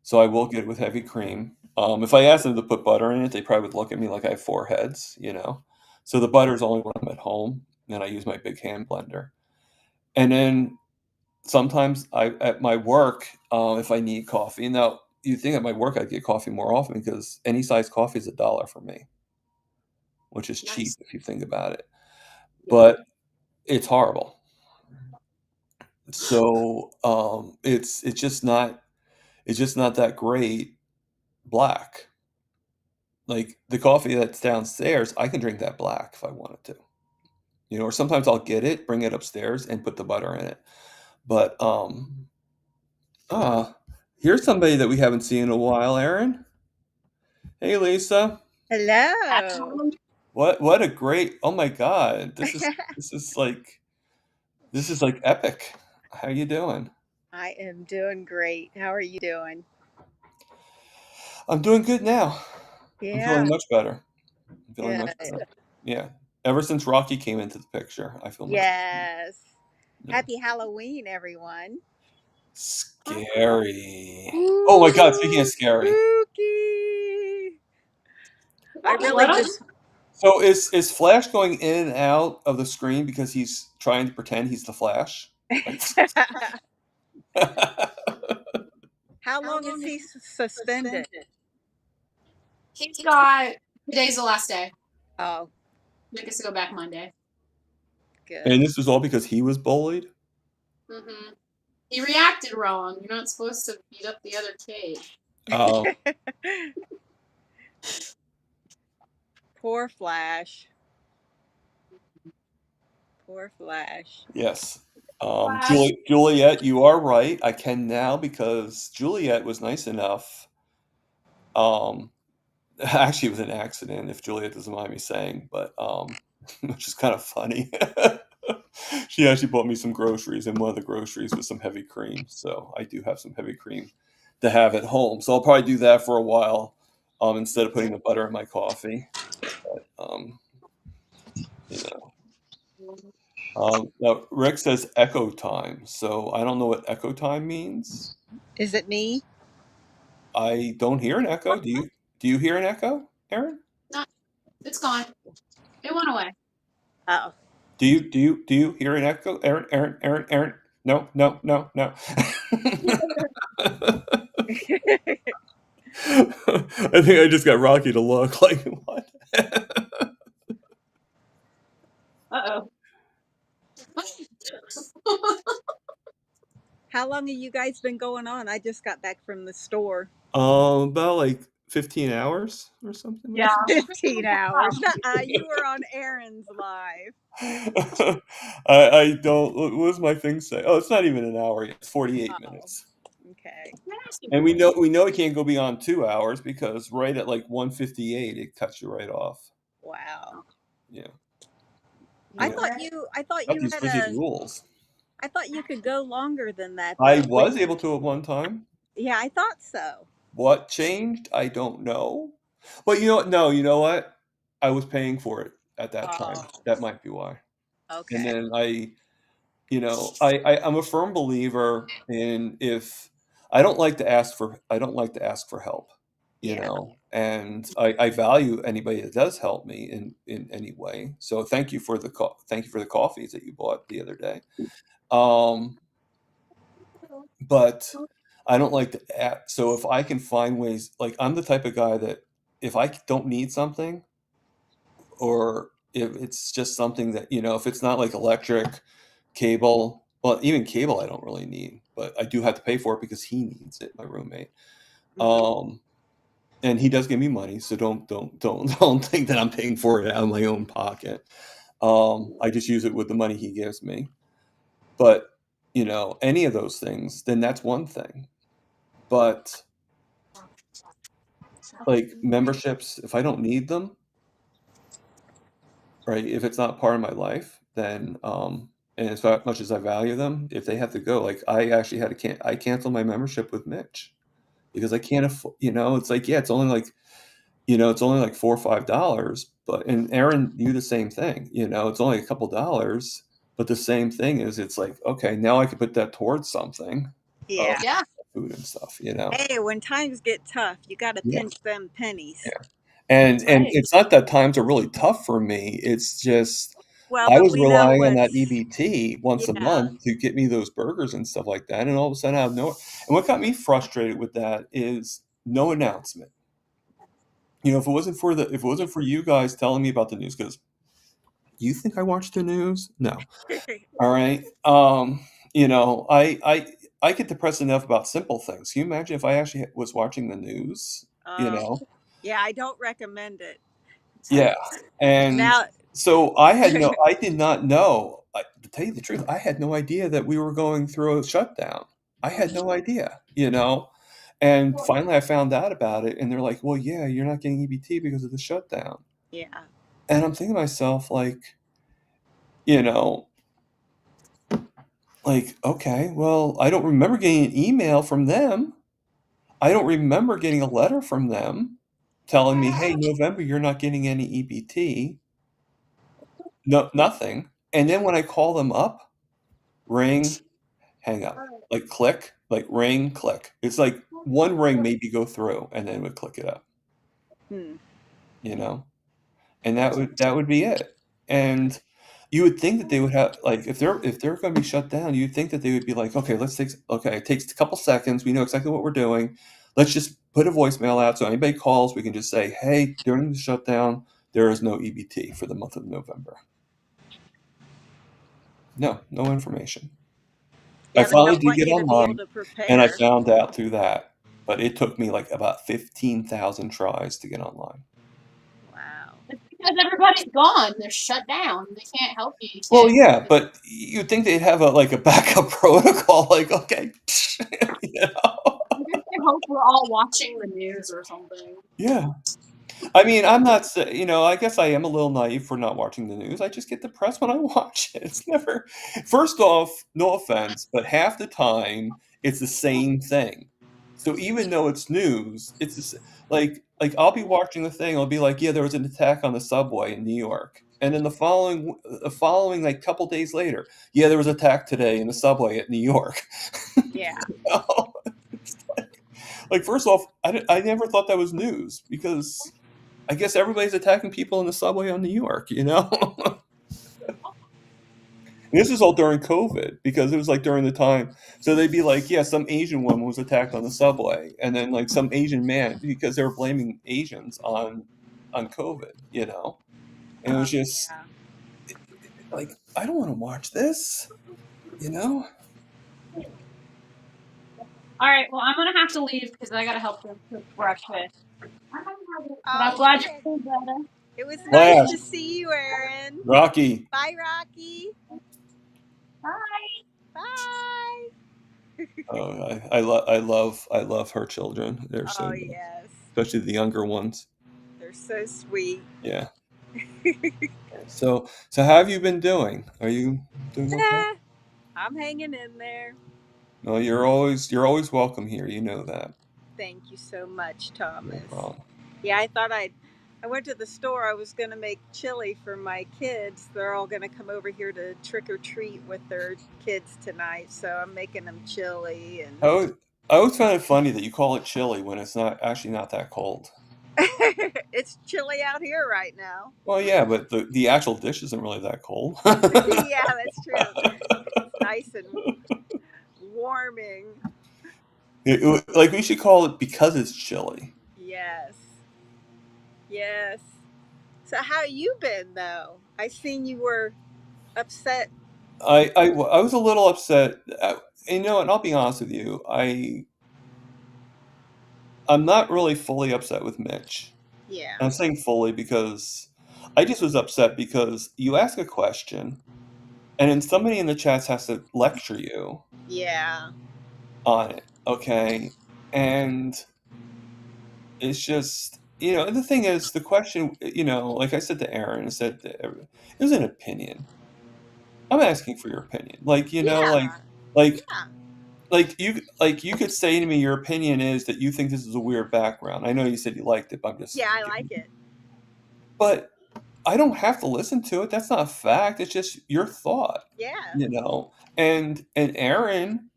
So I will get it with heavy cream. If I asked them to put butter in it, they probably would look at me like I have four heads, you know. So the butter is only when I'm at home, and I use my big hand blender. And then sometimes at my work, if I need coffee. Now you think at my work I'd get coffee more often because any size coffee is $1 for me, which is cheap Nice. if you think about it. Yeah. But it's horrible. So it's just not that great black. Like the coffee that's downstairs, I can drink that black if I wanted to. Or sometimes I'll get it, bring it upstairs, and put the butter in it. But ah, here's somebody that we haven't seen in a while, Erin. Hey, Lisa. Hello. Absolutely. What a great, oh my God. This is like epic. How you doing? I am doing great. How are you doing? I'm doing good now. I'm Yeah, feeling much better. I'm feeling much good. better. Yeah. Ever since Rocky came into the picture, I feel much better. Yes. Yeah. Happy Halloween, everyone. Scary. Oh my God, speaking of Ooh, scary. spooky. I Don't really let us. just So is Flash going in and out of the screen because he's trying to pretend he's the Flash? Like How long is he suspended? He's got today's the last day. Oh, I guess to go back Monday. And good. this was all because he was bullied? Hmm. He reacted wrong. You're not supposed to beat up the other kid. Oh, Poor Flash. Poor Flash. yes. Flash. Juliet, you are right. I can now because Juliet was nice enough. Um, actually, it was an accident, if Juliet doesn't mind me saying, but which is kind of funny. She actually bought me some groceries, and one of the groceries was some heavy cream. So I do have some heavy cream to have at home. So I'll probably do that for a while, instead of putting the butter in my coffee. But you know. Now Rick says echo time, so I don't know what echo time means. Is it me? I don't hear an echo. Do you? Do you hear an echo, Aaron? Not. It's gone. It went away. Oh. Do you hear an echo, Aaron? Aaron? Aaron? Aaron? No, no, no, no. I think I just got Rocky to look like what? Uh-oh. How long have you guys been going on? I just got back from the store. About like 15 hours or something like Yeah. 15 hours. You were on Aaron's live. I don't. What was my thing say? Oh, it's not even an hour yet. It's 48 Oh, minutes. okay. And we know it can't go beyond 2 hours because right at like 1:58 it cuts you right off. Wow. Yeah. I Yeah. thought Got you these had rigid rules. I thought you could go longer than that I though. was able to at one time. Yeah, I thought so. What changed? I don't know. But you know what? No, you know what? I was paying for it at that time. Oh, That might be why. And okay. then I'm a firm believer in if I don't like to ask for help, Yeah. and I value anybody that does help me in any way. So thank you for the coffees that you bought the other day. Um, but I don't like to ask. So if I can find ways, like I'm the type of guy that if I don't need something, or if it's just something that, if it's not like electric, cable, well, even cable I don't really need, but I do have to pay for it because he needs it, my roommate. Mhm. Um, and he does give me money, so don't think that I'm paying for it out of my own pocket. I just use it with the money he gives me. But, any of those things, then that's one thing. But like memberships, if I don't need them, right? If it's not part of my life, then and as much as I value them, if they have to go, like I actually had to canceled my membership with Mitch because I can't afford. It's like, yeah, it's only like it's only like $4 or $5, and Aaron, you the same thing, it's only a couple dollars, but the same thing is it's like, okay, now I can put that towards something of Yeah. Yeah. food and stuff, Hey, when times get tough, you got to Yeah. pinch them pennies. Yeah. And That's right. it's not that times are really tough for me. It's just Well, I but was we know relying on that what's, EBT once a yeah. month to get me those burgers and stuff like that, and all of a sudden out of nowhere. And what got me frustrated with that is no announcement. If it wasn't for you guys telling me about the news, because you think I watch the news? No. All right. I get depressed enough about simple things. Can you imagine if I actually was watching the news? You Oh, know? yeah, I don't recommend it. Yeah. And Now, so I did not know, to tell you the truth, I had no idea that we were going through a shutdown. I had no idea, And finally I found out about it and they're like, well, yeah, you're not getting EBT because of the shutdown. yeah. And I'm thinking to myself, you know, okay, well, I don't remember getting an email from them. I don't remember getting a letter from them telling me, hey, November, you're not getting any EBT. No, nothing. And then when I call them up, ring, hang up. Click, ring, click. It's like one ring maybe go through and then it would click it up, Hmm. you know? And that would be it. And you would think that they would have, if they're going to be shut down, you'd think that they would be like, okay, it takes a couple seconds. We know exactly what we're doing. Let's just put a voicemail out. So anybody calls, we can just say, hey, during the shutdown, there is no EBT for the month of November. No information. I Yeah, they finally don't did want get you to be able online to and I prepare. found out through that, but it took me like about 15,000 tries to get online. Wow. It's because everybody's gone. They're shut down. They can't help you. You Well, can't. yeah, but you'd think they'd have a backup protocol, okay, you know? I guess they hope we're all watching the news or something. Yeah. I mean, I'm not I guess I am a little naive for not watching the news. I just get depressed when I watch it. It's never First off, no offense, but half the time it's the same thing. So even though it's news, it's the I'll be watching the thing, I'll be like, "Yeah, there was an attack on the subway in New York." And then the following couple days later, "Yeah, there was an attack today in the subway at New York." Yeah. It's first off, I never thought that was news because I guess everybody's attacking people in the subway on New York, This is all during COVID because it was during the time. So they'd be like, yeah, some Asian woman was attacked on the subway, and then some Asian man because they were blaming Asians on COVID, And it was just Yeah. I don't want to watch this, All right. Well, I'm gonna have to leave because I gotta help them cook breakfast. But I'm Oh, glad okay. you're feeling better. It was nice Flash, to see you, Aaron. Rocky. Bye, Rocky. Bye. Bye. Oh, I love her children. They're so Oh, nice, yes. especially the younger ones. They're so sweet. Yeah. So how have you been doing? Are you doing okay? I'm hanging in there. No, you're always welcome here. You know that. Thank you so much, No Thomas. problem. Yeah, I went to the store. I was going to make chili for my kids. They're all going to come over here to trick or treat with their kids tonight. So I'm making them chili and I always find it funny that you call it chilly when it's not that cold. it's chilly out here right now. Well, yeah, but the actual dish isn't really that cold. Yeah, that's true. It's nice and warming. We should call it because it's chilly. Yes. Yes. So how you been though? I seen you were upset. I was a little upset. And and I'll be honest with you. I'm not really fully upset with Mitch. Yeah. I'm saying fully because I just was upset because you ask a question and then somebody in the chats has to lecture you Yeah. on it, okay? And it's just, the thing is, the question, like I said to Aaron, it was an opinion. I'm asking for your opinion. Yeah. Like, Yeah. like you could say to me your opinion is that you think this is a weird background. I know you said you liked it, but I'm just Yeah, I like it. but I don't have to listen to it. That's not a fact. It's just your thought, Yeah. you know. And Aaron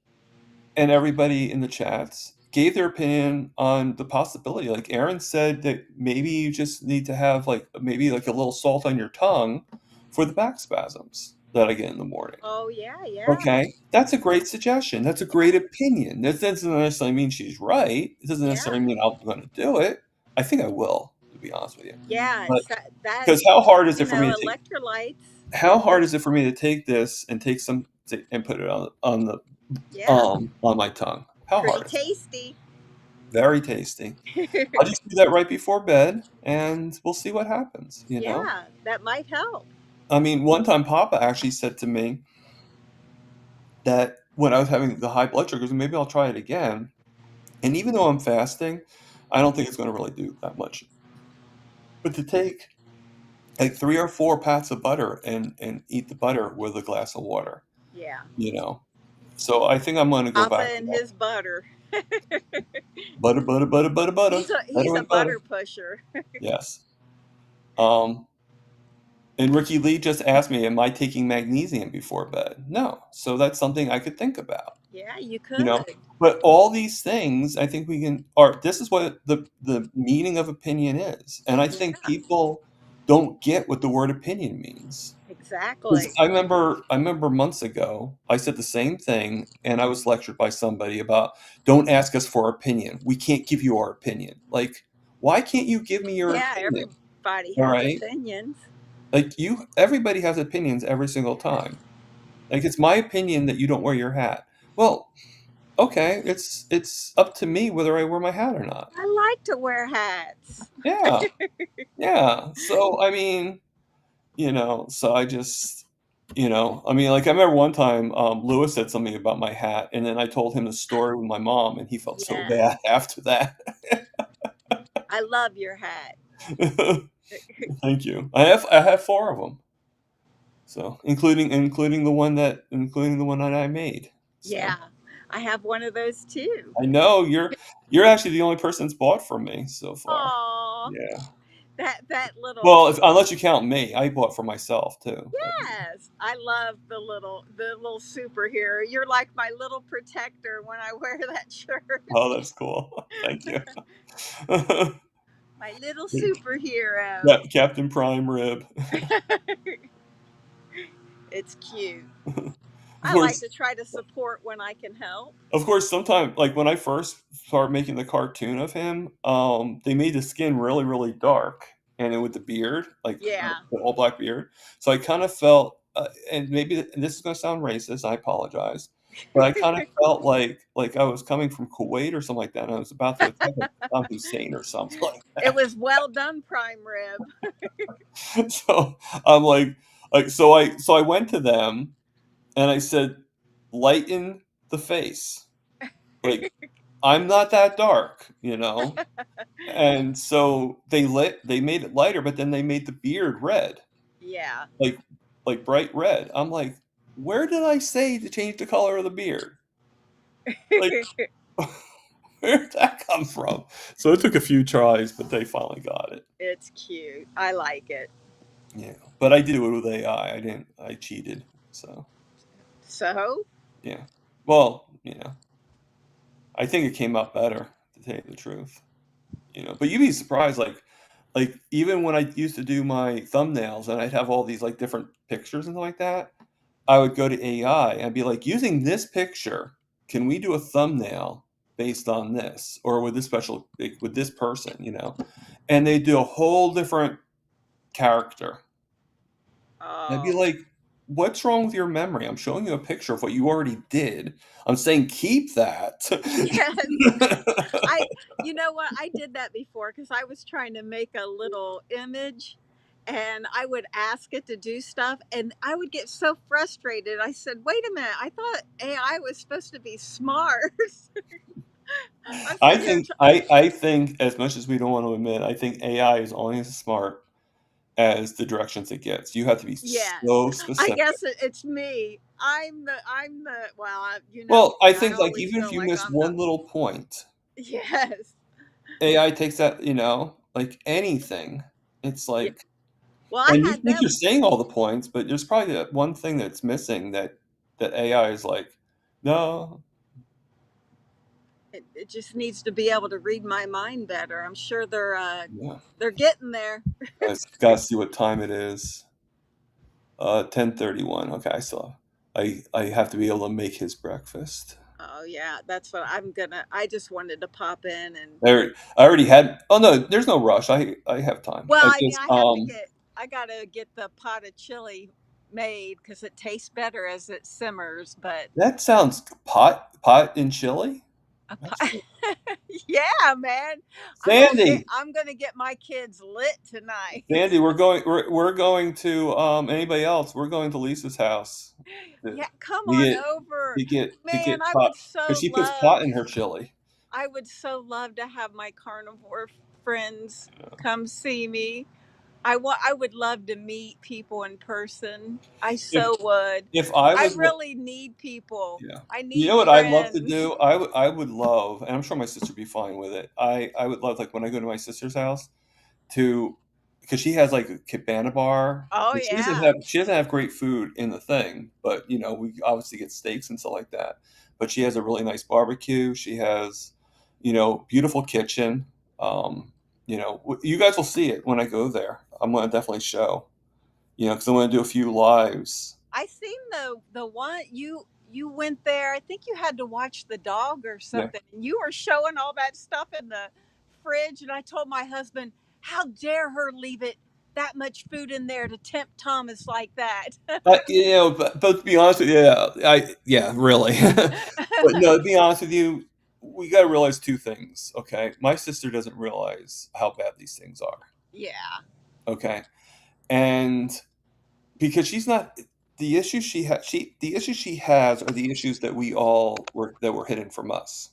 and everybody in the chats gave their opinion on the possibility. Like Aaron said that maybe you just need to have like maybe like a little salt on your tongue for the back spasms that I get in the morning. Oh yeah, yeah. Okay, that's a great suggestion. That's a great opinion. That doesn't necessarily mean she's right. It doesn't Yeah. necessarily mean I'm going to do it. I think I will, to be honest with you. Yeah, But it's that because how hard is you it for me know, to take? electrolytes. How hard is it for me to take this and take some and put it on the Yeah, on my tongue? How pretty hard is it? tasty. Very tasty. I'll just do that right before bed, and we'll see what happens. You know. Yeah, that might help. I mean, one time Papa actually said to me that when I was having the high blood sugars, maybe I'll try it again. And even though I'm fasting, I don't think it's going to really do that much. But to take like 3 or 4 pats of butter and eat the butter with a glass of water, Yeah. you know. So I think I'm going to go Papa back to and that. his butter. Butter, butter, butter, butter, butter. He's Butter a with butter. butter pusher. Yes. And Ricky Lee just asked me, am I taking magnesium before bed? No. So that's something I could think about. Yeah, you You know, could. but all these things I think we can are this is what the meaning of opinion is, and I think Yeah. people don't get what the word opinion means. 'Cause Exactly. I remember months ago I said the same thing, and I was lectured by somebody about don't ask us for our opinion, we can't give you our opinion. Like, why can't you give me your Yeah, opinion? everybody All has right, opinions. like everybody has opinions every single time. Like, it's my opinion that you don't wear your hat. Well, okay, it's up to me whether I wear my hat or not. I like to wear hats. Yeah, yeah. So I mean, so I just, I mean, like I remember one time, Lewis said something about my hat, and then I told him the story with my mom, and he felt so Yeah, bad after that. I love your hat. Thank you. I have 4 of them, so including the one that I made. So Yeah, I have one of those too. I know you're actually the only person that's bought from me so far. Aw, Yeah. that little. Well, unless you count me, I bought for myself too. Yes, I love the little superhero. You're like my little protector when I wear that shirt. Oh, that's cool. Thank you. My little superhero. Yeah, Captain Prime rib. It's cute. Of I like course, to try to support when I can help. sometimes, like when I first started making the cartoon of him, they made the skin really, really dark, and then with the beard, like Yeah. the all black beard. So I kind of felt, and maybe and this is going to sound racist. I apologize, but I kind of felt like I was coming from Kuwait or something like that. And I was about to attack Saddam Hussein or something like It was well done, prime rib. that. So I'm so I went to them and I said, lighten the face. Like, I'm not that dark, And so they made it lighter, but then they made the beard red, Yeah. like bright red. I'm like, where did I say to change the color of the beard? Like, where did that come from? So it took a few tries, but they finally got it. It's cute. I like it. Yeah. But I did it with AI. I cheated. So So? yeah. Well, I think it came out better, to tell you the truth. But you'd be surprised, like even when I used to do my thumbnails and I'd have all these like different pictures and stuff like that, I would go to AI and be like, using this picture, can we do a thumbnail based on this or with this with this person, And they do a whole different character. And I'd be Oh. like, what's wrong with your memory? I'm showing you a picture of what you already did. I'm saying keep that. Yes. You know what? I did that before because I was trying to make a little image and I would ask it to do stuff and I would get so frustrated. I said, wait a minute, I thought AI was supposed to be smart. I'm I sitting here. think I think as much as we don't want to admit, I think AI is only as smart as the directions it gets. You have to be Yes. so I specific. guess it's me. I'm the well, Well, I I think, like, always even if feel you like miss I'm the one little point, yes. AI takes that, like anything. It's Yeah. like, Well, I and you had think you're them saying all the points, but there's probably that one thing that's missing that AI is like, "No." it just needs to be able to read my mind better. I'm sure Yeah. they're getting there. I gotta see what time it is. 10:31. Okay, I have to be able to make his breakfast. Oh yeah, that's what I'm gonna. I just wanted to pop in and I already had. Oh no, there's no rush. I have time. well, I I mean, just I gotta get the pot of chili made because it tastes better as it simmers. But that sounds pot and chili. a That's pot, yeah, man, Sandy. I'm gonna get my kids lit tonight. Sandy, we're going to anybody else? We're going to Lisa's house to, Yeah, come to on get over, to man. get pot because she puts pot in her chili. I would so love to have my carnivore friends come see me. I would love to meet people in person. I If so would. if I I was really need people. Yeah. I You need know what I'd love to friends. do? I would love, and I'm sure my sister would be fine with it. I would love, like, when I go to my sister's house to, because she has like a cabana bar. Oh And yeah. she doesn't have great food in the thing, but we obviously get steaks and stuff like that. But she has a really nice barbecue. She has, beautiful kitchen. You guys will see it when I go there. I'm gonna definitely show, because I'm gonna do a few lives. I seen the one you went there. I think you had to watch the dog or Yeah. something. And you were showing all that stuff in the fridge and I told my husband, "How dare her leave it that much food in there to tempt Thomas like that?" But to be honest with you, yeah, really. But no, to be honest with you, we got to realize two things. Okay, my sister doesn't realize how bad these things are. Yeah. Okay, and because she's not, the issues the issues she has are the issues that were hidden from us,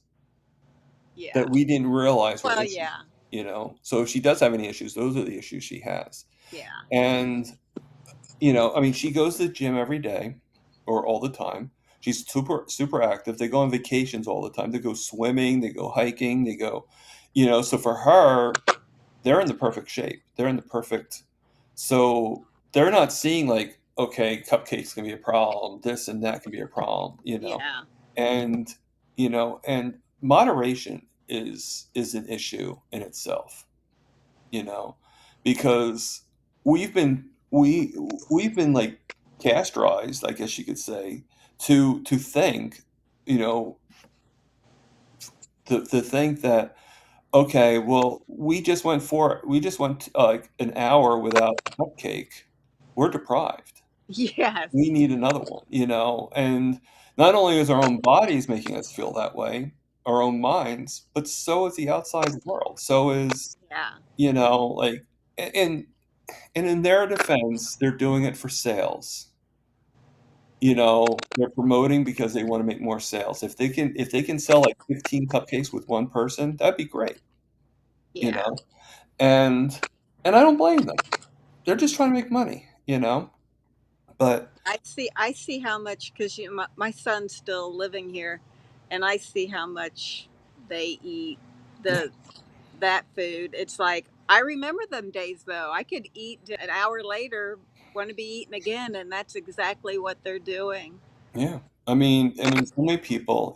Yeah. that we didn't realize were Well, issues. yeah. So if she does have any issues, those are the issues she has. Yeah. And I mean, she goes to the gym every day or all the time. She's super, super active. They go on vacations all the time. They go swimming, they go hiking, so for her, they're in the perfect shape. They're in the perfect, so they're not seeing like, okay, cupcakes can be a problem, this and that can be a problem. Yeah. And moderation is an issue in itself, you know, because we've been like castrized, I guess you could say, to think, you know, to think that, okay, well, we just went like an hour without a cupcake. We're deprived. Yes. We need another one. And not only is our own bodies making us feel that way, our own minds, but so is the outside world. So is, Yeah. like, and in their defense, they're doing it for sales. They're promoting because they want to make more sales. If they can sell like 15 cupcakes with one person, that'd be great, you Yeah. know? And I don't blame them. They're just trying to make money. But I see how much because my son's still living here, and I see how much they eat yeah, the that food. It's like I remember them days though. I could eat an hour later, want to be eaten again, and that's exactly what they're doing. yeah. I mean, so many people,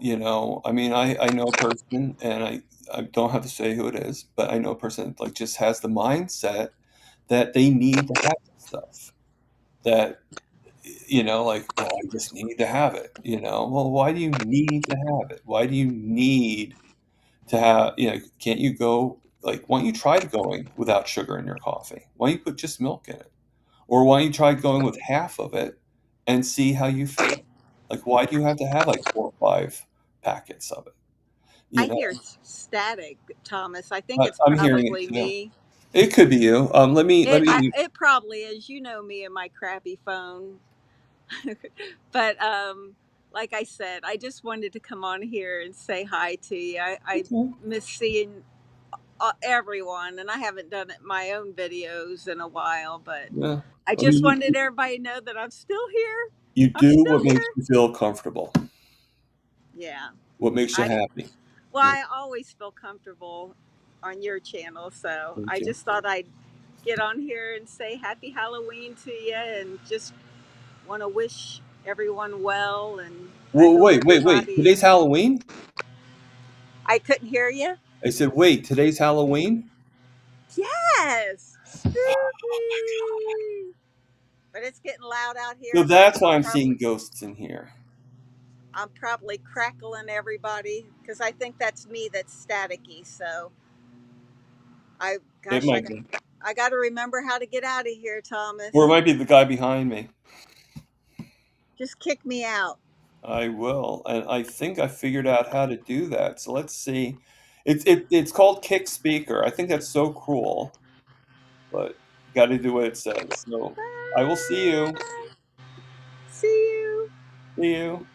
I mean, I know a person, and I don't have to say who it is, but I know a person that, like, just has the mindset that they need to have this stuff. That, like, well, I just need to have it. Well, why do you need to have it? Why do you need to have, can't you go, like, why don't you try going without sugar in your coffee? Why don't you put just milk in it? Or why don't you try going with half of it and see how you feel? Like, why do you have to have like 4 or 5 packets of it? You I know, hear static, Thomas. I think it's I'm hearing it probably too. me. It could be you. It probably is. You know me and my crappy phone. But like I said, I just wanted to come on here and say hi to you. I Okay. miss seeing everyone, and I haven't done it my own videos in a while, but Yeah. I I just mean, wanted everybody to know that I'm still here. you I'm do still what makes here. you feel comfortable, Yeah. what makes you I happy. Well, Yeah. I always feel comfortable on your channel, so Thank I you. just thought I'd get on here and say happy Halloween to you, and just want to wish everyone well, and I Well, hope wait. everybody. Today's Halloween? I couldn't hear you. I said, wait, today's Halloween? Yes, spooky. But it's getting loud out So here, so that's why I'm seeing ghosts in here. I'm probably crackling everybody because I think that's me that's staticky. So I, It gosh, might be. I got to remember how to get out of here, Or it Thomas. might be the guy behind me. Just kick me out. I will. And I think I figured out how to do that. So let's see. It's called Kick Speaker. I think that's so cruel, but got to do what it says. So I will see you. Bye. See you. See you.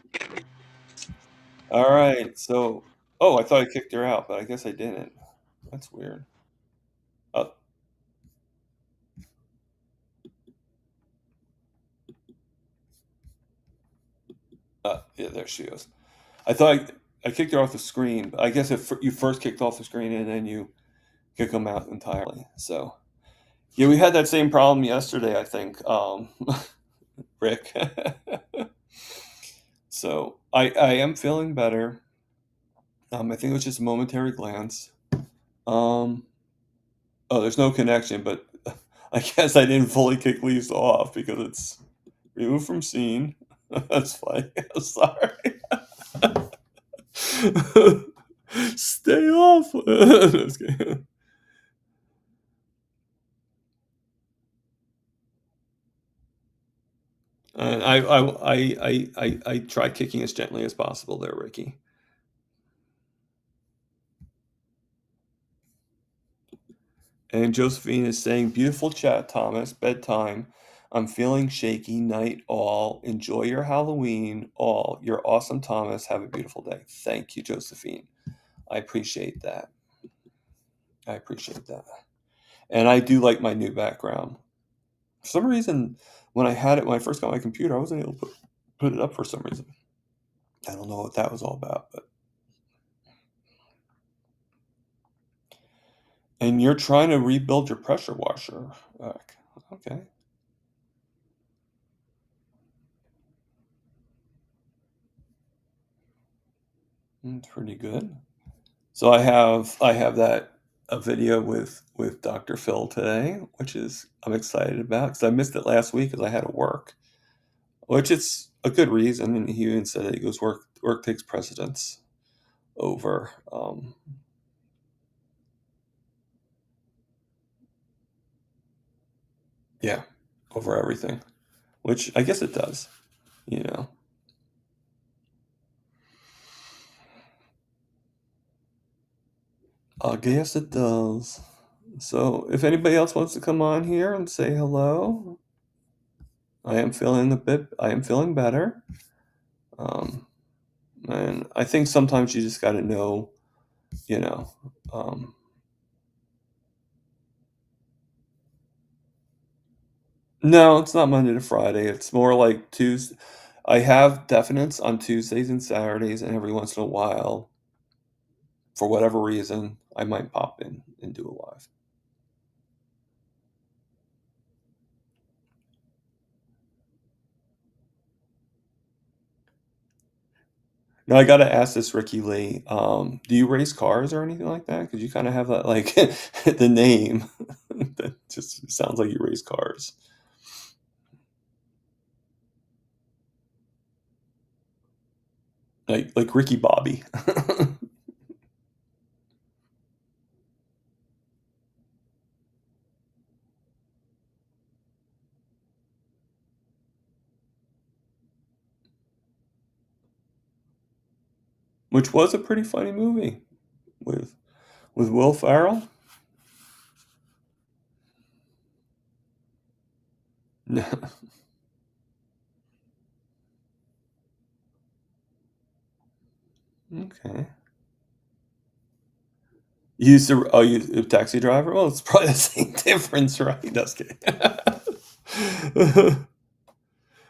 All right. So, oh, I thought I kicked her out, but I guess I didn't. That's weird. Uh, yeah, there she goes. I thought I kicked her off the screen, but I guess if you first kicked off the screen and then you kick them out entirely. So, yeah, we had that same problem yesterday, I think, Rick. So I am feeling better. I think it was just a momentary glance. Um, oh, there's no connection, but I guess I didn't fully kick Leaves off because it's removed from scene. That's fine. Sorry. Stay off. Just kidding. And I tried kicking as gently as possible there, Ricky. And Josephine is saying, beautiful chat, Thomas. Bedtime. I'm feeling shaky. Night all. Enjoy your Halloween. All. You're awesome, Thomas. Have a beautiful day. Thank you, Josephine. I appreciate that. I appreciate that. And I do like my new background. For some reason, when I first got my computer, I wasn't able to put it up for some reason. I don't know what that was all about, but. And you're trying to rebuild your pressure washer. Okay. Pretty good. So I have that a video with Dr. Phil today, which is I'm excited about because I missed it last week because I had to work, which it's a good reason. And he even said it. He goes, work takes precedence over yeah, over everything, which I guess it does, you know. I guess it does. So if anybody else wants to come on here and say hello, I am feeling better. Um, and I think sometimes you just got to know, you know, um, no, it's not Monday to Friday. It's more like Tuesday. I have definites on Tuesdays and Saturdays, and every once in a while, for whatever reason, I might pop in and do a live. Now I got to ask this, Ricky Lee. Do you race cars or anything like that? Because you kind of have that, like the name that just sounds like you race cars, like Ricky Bobby. Which was a pretty funny movie with Will Ferrell. Okay. You used to, oh, you a taxi driver? Well, it's probably the same difference, right? Just kidding.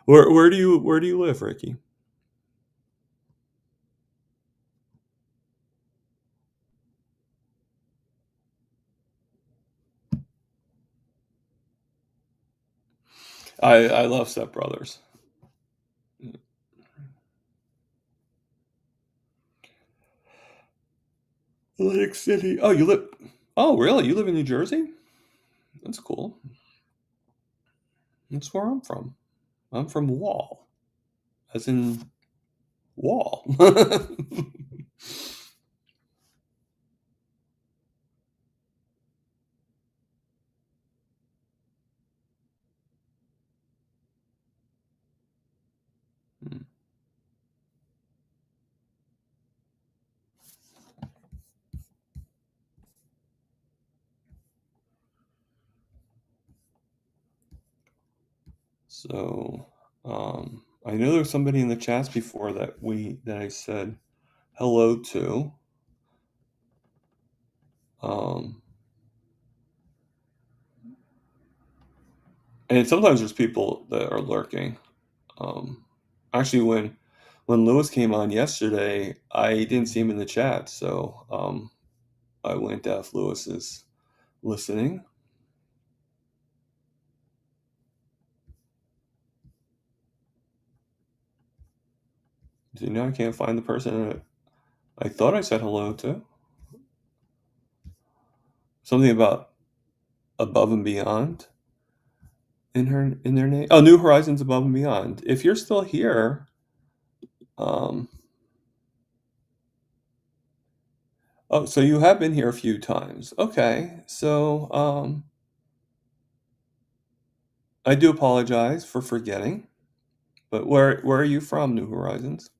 Where do you live, Ricky? I love Step Brothers. Atlantic City. Oh, you live. Oh, really? You live in New Jersey? That's cool. That's where I'm from. I'm from Wall, as in wall. So, I know there was somebody in the chats before that I said hello to. Um, and sometimes there's people that are lurking. Actually, when Lewis came on yesterday, I didn't see him in the chat, so I went to if Lewis is listening. Do you know I can't find the person that I thought I said hello to? Something about Above and Beyond in their name. Oh, New Horizons Above and Beyond. If you're still here, um, oh, so you have been here a few times. Okay, so I do apologize for forgetting, but where are you from, New Horizons?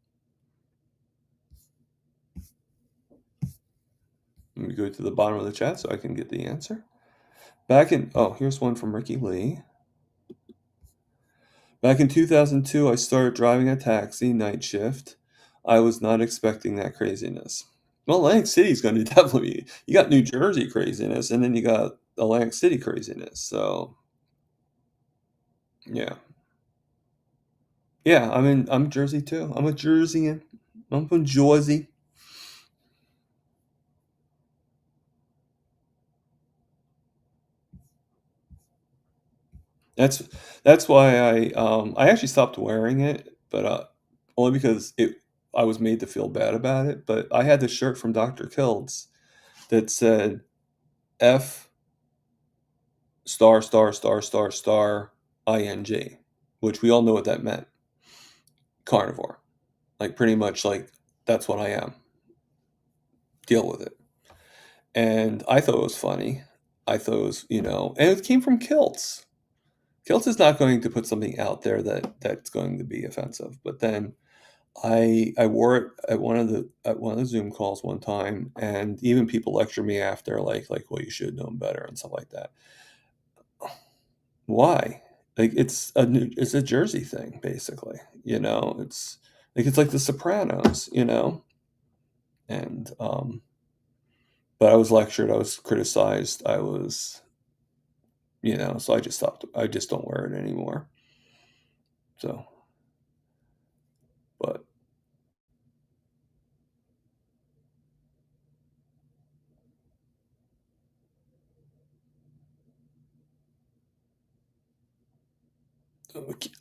Let me go to the bottom of the chat so I can get the answer. Here's one from Ricky Lee. Back in 2002, I started driving a taxi night shift. I was not expecting that craziness. Well, Atlantic City's going to definitely. You got New Jersey craziness, and then you got Atlantic City craziness. So, yeah, yeah. I'm Jersey too. I'm a Jerseyan. I'm from Jersey. That's that's why I actually stopped wearing it, but only because I was made to feel bad about it. But I had this shirt from Dr. Kiltz that said F star star star star star ing, which we all know what that meant. Carnivore, like pretty much like that's what I am. Deal with it. And I thought it was funny. I thought it was, and it came from Kiltz. Kiltz is not going to put something out there that's going to be offensive. But then I wore it at one of the Zoom calls one time, and even people lecture me after, like, well, you should have known better and stuff like that. Why? Like it's a Jersey thing, basically. It's like The Sopranos, and but I was lectured, I was criticized, I was, so I just stopped. I just don't wear it anymore. So, but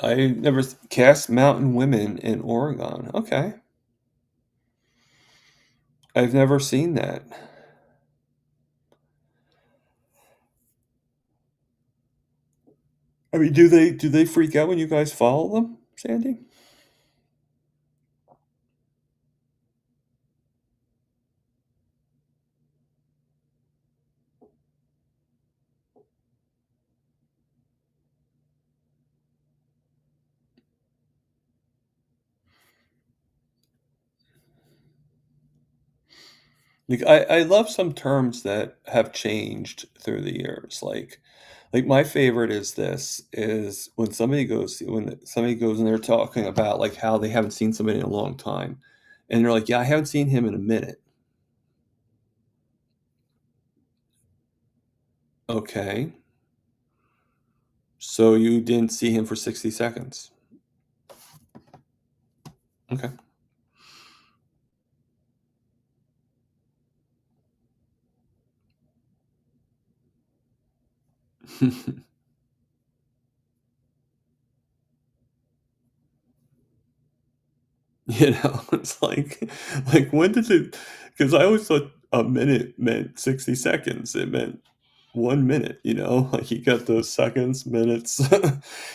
I never cast Mountain Women in Oregon. Okay, I've never seen that. I mean, do they freak out when you guys follow them, Sandy? Like I love some terms that have changed through the years. Like my favorite is when somebody goes and they're talking about like how they haven't seen somebody in a long time, and they're like, yeah, I haven't seen him in a minute. Okay. So you didn't see him for 60 seconds. Okay. It's like when did it? Because I always thought a minute meant 60 seconds. It meant 1 minute, like you got those seconds, minutes, so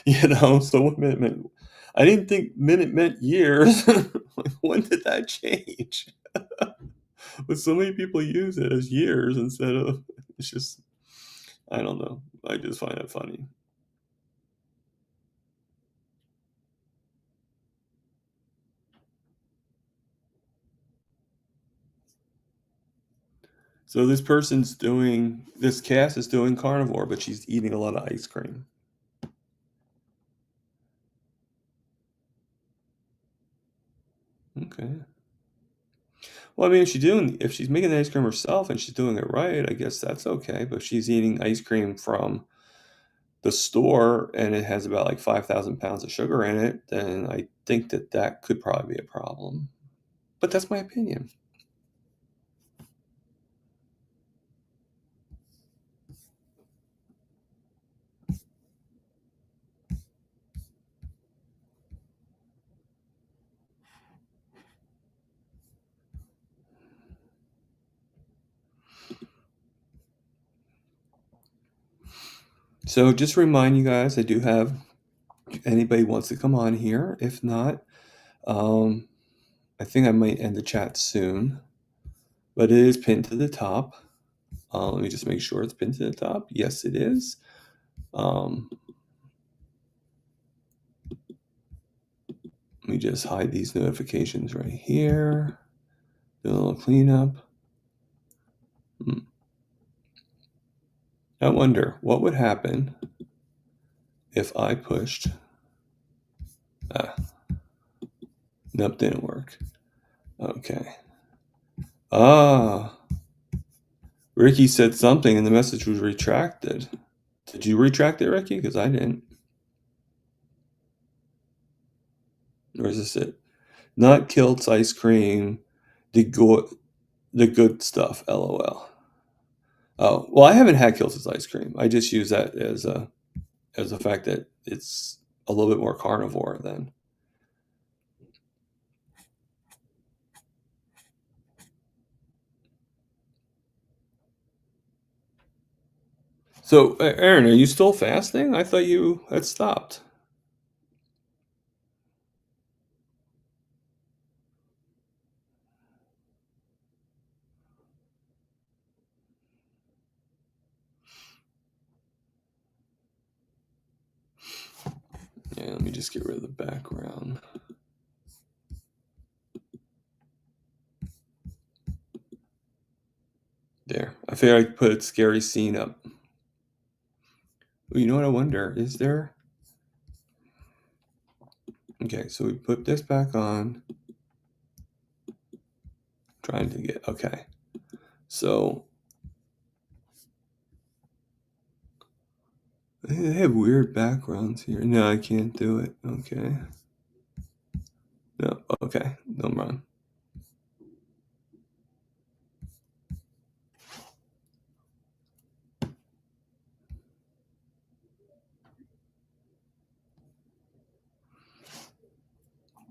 1 minute meant, I didn't think minute meant years. Like, when did that change? But so many people use it as years instead of, it's just, I don't know. I just find it funny. So this Cass is doing carnivore, but she's eating a lot of ice cream. Okay. Well, I mean, if she's making the ice cream herself and she's doing it right, I guess that's okay. But if she's eating ice cream from the store and it has about like 5,000 pounds of sugar in it, then I think that could probably be a problem. But that's my opinion. So just remind you guys, I do have, if anybody wants to come on here. If not, um, I think I might end the chat soon. But it is pinned to the top. Let me just make sure it's pinned to the top. Yes, it is. Let me just hide these notifications right here. Do a little cleanup. I wonder what would happen if I pushed. Nope, didn't work. Okay. Ricky said something and the message was retracted. Did you retract it, Ricky? Because I didn't. Or is this it? Not Kilt's ice cream, the good stuff. LOL. Oh, well, I haven't had Kilt's ice cream. I just use that as a fact that it's a little bit more carnivore than. So, Aaron, are you still fasting? I thought you had stopped. Yeah, let me just get rid of the background. There. I figured I'd put a scary scene up. Well, you know what I wonder? Is there... Okay, so we put this back on. Trying to get... Okay. So... They have weird backgrounds here. No, I can't do it. Okay. No, okay. No run.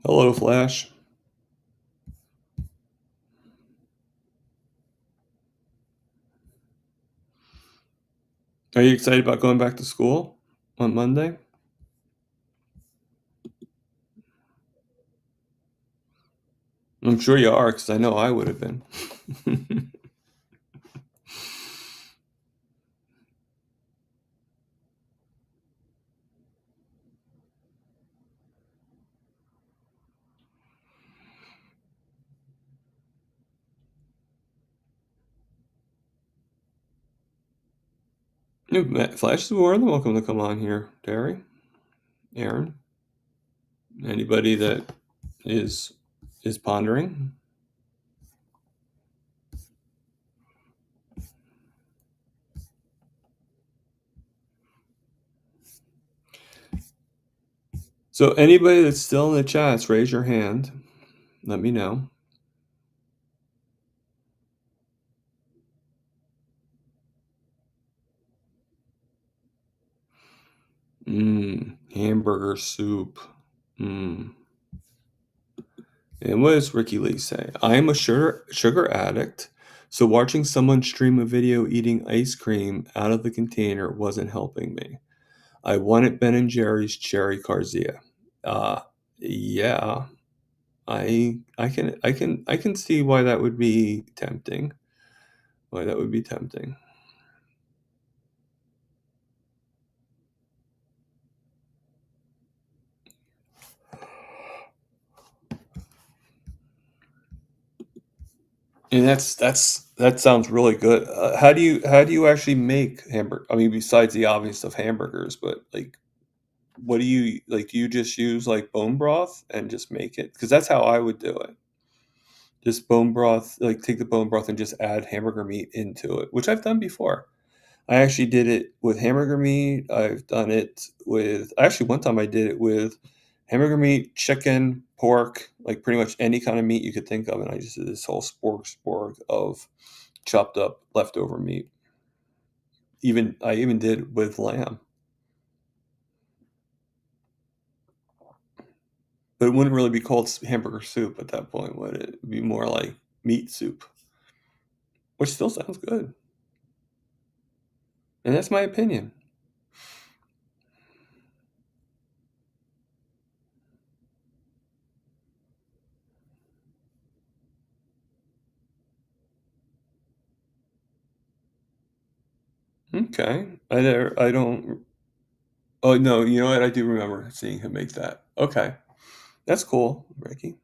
Hello, Flash. Are you excited about going back to school on Monday? I'm sure you are, because I know I would have been. Flash is more than welcome to come on here, Terry, Aaron, anybody that is pondering. So anybody that's still in the chats, raise your hand. Let me know. Hamburger soup. And what does Ricky Lee say? I am a sugar addict, so watching someone stream a video eating ice cream out of the container wasn't helping me. I wanted Ben & Jerry's Cherry Carzia. Yeah, I can see why that would be tempting. Why that would be tempting. And that sounds really good. How do you actually make hamburger? I mean, besides the obvious of hamburgers, but like, what do you like? Do you just use like bone broth and just make it? Because that's how I would do it. Just bone broth, like take the bone broth and just add hamburger meat into it, which I've done before. I actually did it with hamburger meat. I've done it with actually one time I did it with hamburger meat, chicken, pork, like pretty much any kind of meat you could think of, and I just did this whole spork of chopped up leftover meat. I even did with lamb. But it wouldn't really be called hamburger soup at that point, would it? It'd be more like meat soup, which still sounds good. And that's my opinion. Okay. I don't. Oh no, you know what? I do remember seeing him make that. Okay, that's cool, Ricky.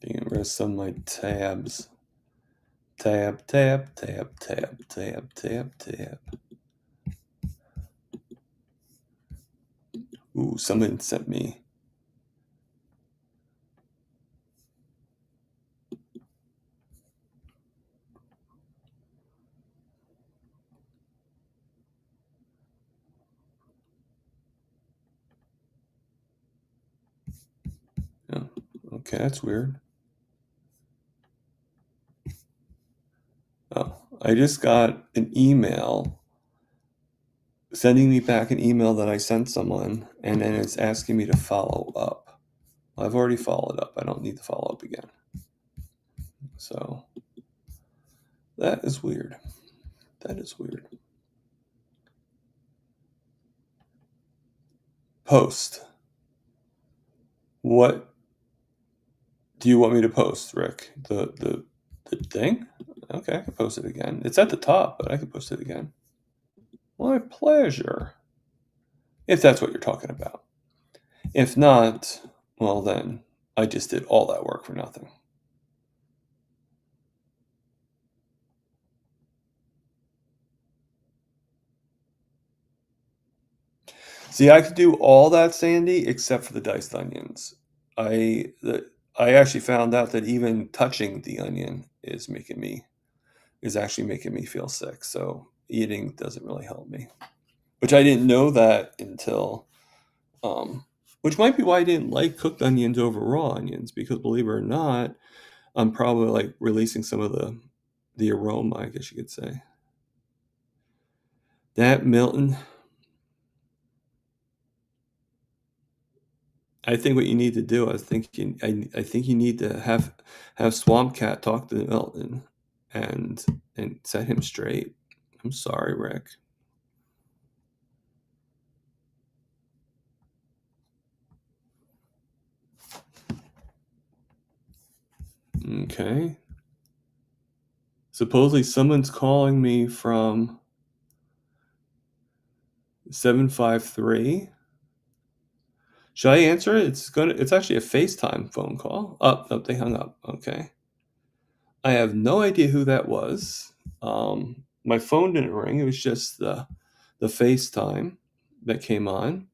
Getting rid of some of my tabs. Tab, tab, tab, tab, tab, tab, tab. Ooh, someone sent me. Oh, okay, that's weird. Oh, I just got an email sending me back an email that I sent someone, and then it's asking me to follow up. I've already followed up. I don't need to follow up again. So that is weird. That is weird. Post. What do you want me to post, Rick? The thing? Okay, I can post it again. It's at the top, but I can post it again. My pleasure. If that's what you're talking about. If not, well then, I just did all that work for nothing. See, I could do all that, Sandy, except for the diced onions. I actually found out that even touching the onion is actually making me feel sick. So eating doesn't really help me. Which I didn't know that until which might be why I didn't like cooked onions over raw onions, because believe it or not, I'm probably like releasing some of the aroma, I guess you could say. That Milton, I think what you need to do, I think you need to have Swamp Cat talk to Milton and set him straight. I'm sorry, Rick. Okay. Supposedly someone's calling me from 753. Should I answer it? It's actually a FaceTime phone call. Oh, no, they hung up. Okay. I have no idea who that was. My phone didn't ring. It was just the FaceTime that came on.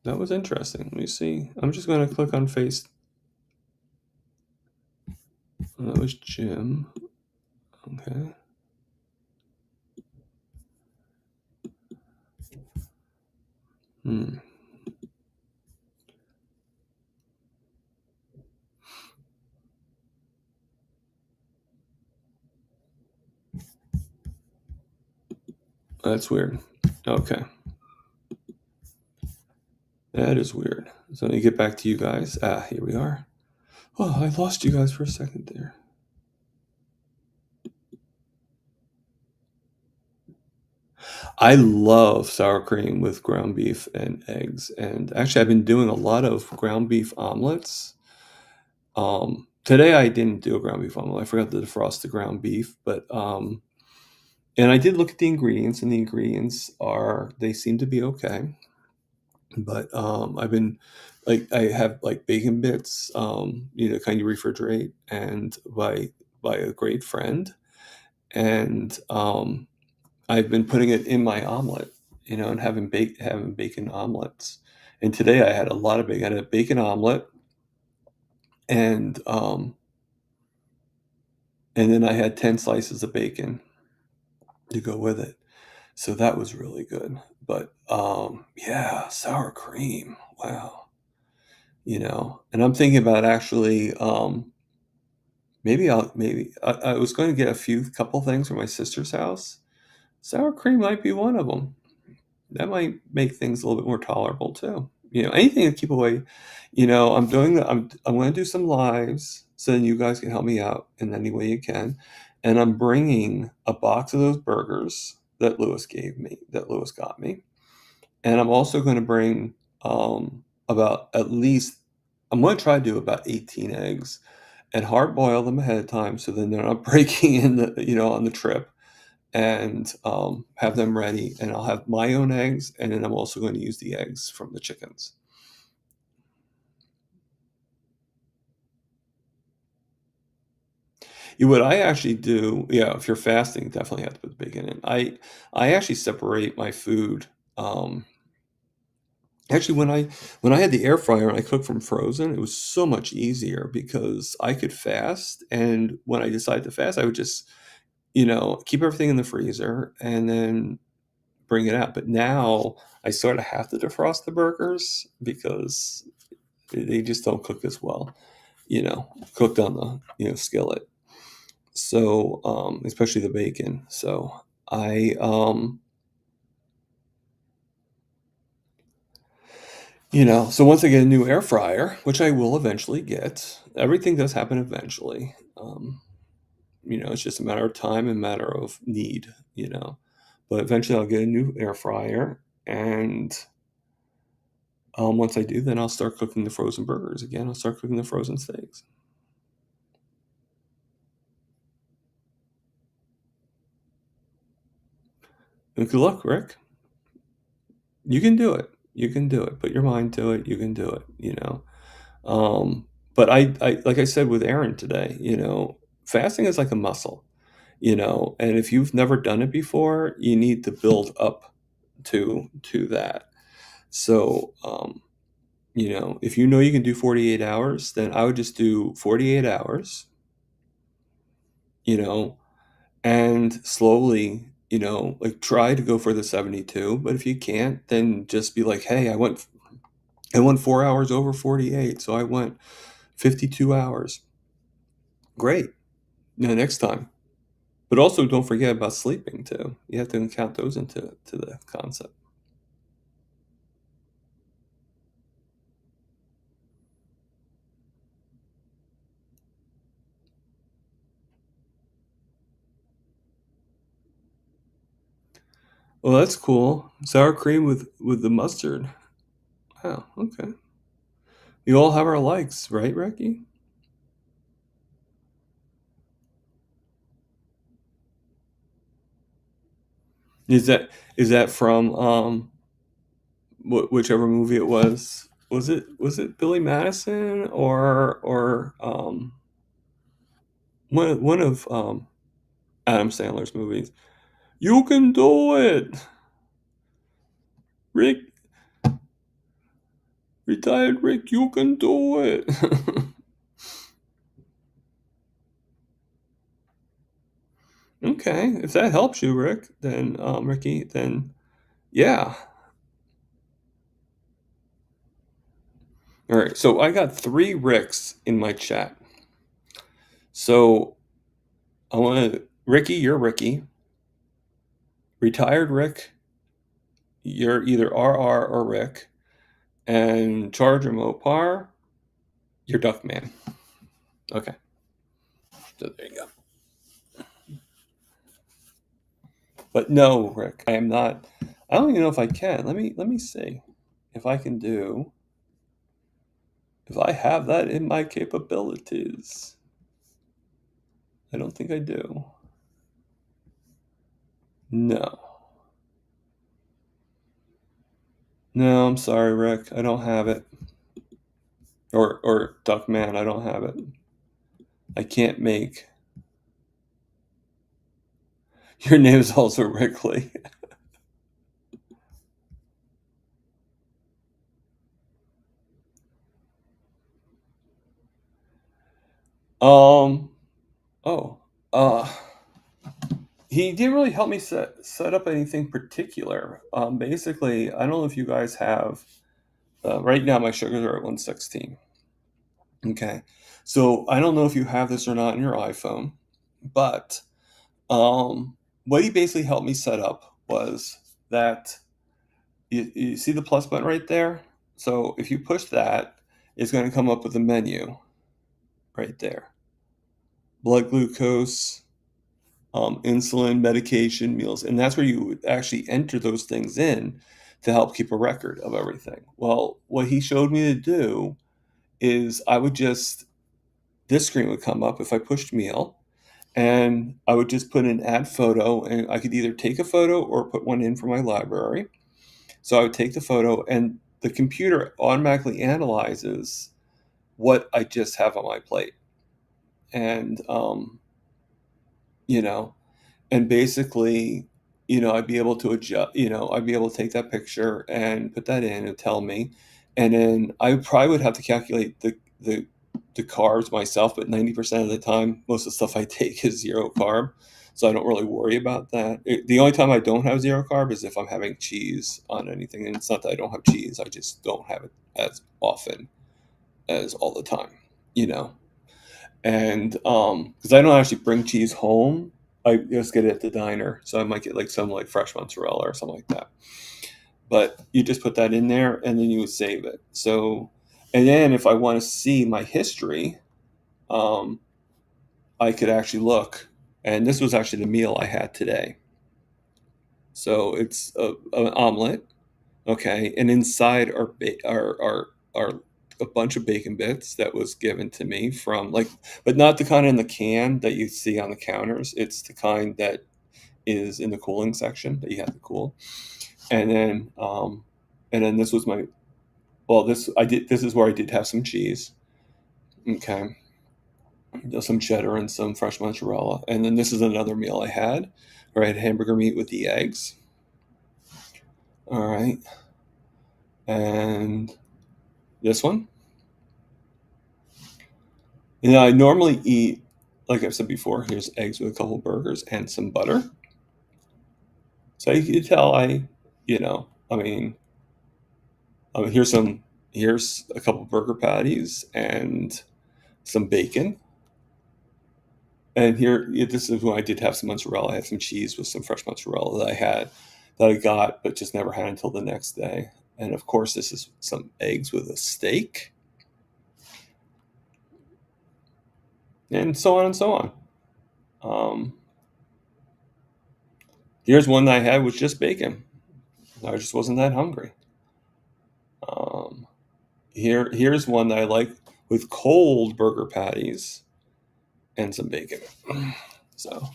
That was interesting. Let me see. I'm just going to click on face. That was Jim. Okay. That's weird. Okay. That is weird. So let me get back to you guys. Here we are. Oh, I lost you guys for a second there. I love sour cream with ground beef and eggs. And actually, I've been doing a lot of ground beef omelets. Today I didn't do a ground beef omelet. I forgot to defrost the ground beef, but and I did look at the ingredients, and the ingredients they seem to be okay. But I've been I have like bacon bits, kind of refrigerate and by a great friend, and I've been putting it in my omelet, and having bacon omelets. And today I had a lot of bacon. I had a bacon omelet, and then I had 10 slices of bacon to go with it. So that was really good. But yeah, sour cream. Wow. And I'm thinking about actually maybe I was going to get a couple things from my sister's house. Sour cream might be one of them. That might make things a little bit more tolerable too. Anything to keep away. I'm going to do some lives so then you guys can help me out in any way you can. And I'm bringing a box of those burgers that Lewis got me. And I'm also going to bring about at least, I'm going to try to do about 18 eggs and hard boil them ahead of time so then they're not breaking on the trip, and have them ready. And I'll have my own eggs, and then I'm also going to use the eggs from the chickens. What I actually do, if you're fasting, definitely have to put the bacon in. I actually separate my food. Actually, when I had the air fryer and I cooked from frozen, it was so much easier because I could fast. And when I decided to fast, I would just, keep everything in the freezer and then bring it out. But now I sort of have to defrost the burgers because they just don't cook as well, cooked on the skillet. So especially the bacon. So I so once I get a new air fryer, which I will eventually get, everything does happen eventually. It's just a matter of time and matter of need, but eventually I'll get a new air fryer. And once I do, then I'll start cooking the frozen burgers again. I'll start cooking the frozen steaks. And good luck, Rick. You can do it. You can do it. Put your mind to it. You can do it, But I like I said with Aaron today, fasting is like a muscle, and if you've never done it before, you need to build up to that. So, if you can do 48 hours, then I would just do 48 hours, and slowly, like try to go for the 72. But if you can't, then just be like, hey, I went 4 hours over 48. So I went 52 hours. Great. Next time. But also don't forget about sleeping too. You have to count those into the concept. Well, that's cool. Sour cream with the mustard. Wow, okay. We all have our likes, right, Recky? Is that from whichever movie it was? Was it Billy Madison or one of Adam Sandler's movies? You can do it. Rick, retired Rick, you can do it. Okay, if that helps you, Rick, then Ricky, then yeah. All right, so I got 3 Ricks in my chat. So I want to, Ricky, you're Ricky. Retired Rick, you're either RR or Rick. And Charger Mopar, you're Duckman. Okay, so there you go. But no, Rick, I am not. I don't even know if I can. Let me see if I can do. If I have that in my capabilities. I don't think I do. No. No, I'm sorry, Rick. I don't have it. Or Duckman, I don't have it. I can't make. Your name is also Rickley. Oh. He didn't really help me set up anything particular. Basically, I don't know if you guys have. Right now, my sugars are at 116. Okay, so I don't know if you have this or not in your iPhone, but what he basically helped me set up was that you see the plus button right there. So if you push that, it's going to come up with a menu right there. Blood glucose, insulin, medication, meals, and that's where you would actually enter those things in to help keep a record of everything. Well, what he showed me to do is I would just, this screen would come up if I pushed meal, and I would just put an add photo, and I could either take a photo or put one in for my library. So I would take the photo, and the computer automatically analyzes what I just have on my plate. And, you know, and basically, I'd be able to adjust, I'd be able to take that picture and put that in and tell me. And then I probably would have to calculate the carbs myself, but 90% of the time, most of the stuff I take is 0 carb. So I don't really worry about that. The only time I don't have 0 carb is if I'm having cheese on anything. And it's not that I don't have cheese, I just don't have it as often as all the time, And because I don't actually bring cheese home, I just get it at the diner. So I might get like some like fresh mozzarella or something like that. But you just put that in there and then you would save it. So, and then if I want to see my history, I could actually look. And this was actually the meal I had today. So it's an omelet, okay, and inside are a bunch of bacon bits that was given to me from like, but not the kind in the can that you see on the counters. It's the kind that is in the cooling section that you have to cool. And then this was my, well, this is where I did have some cheese, okay, some cheddar and some fresh mozzarella. And then this is another meal I had where I had hamburger meat with the eggs. All right, and this one. I normally eat, like I've said before, here's eggs with a couple burgers and some butter. So you can tell here's a couple burger patties and some bacon. And this is when I did have some mozzarella. I had some cheese with some fresh mozzarella that I got, but just never had until the next day. And of course, this is some eggs with a steak. And so on and so on. Here's one that I had with just bacon. I just wasn't that hungry. Here's one that I like with cold burger patties and some bacon. So,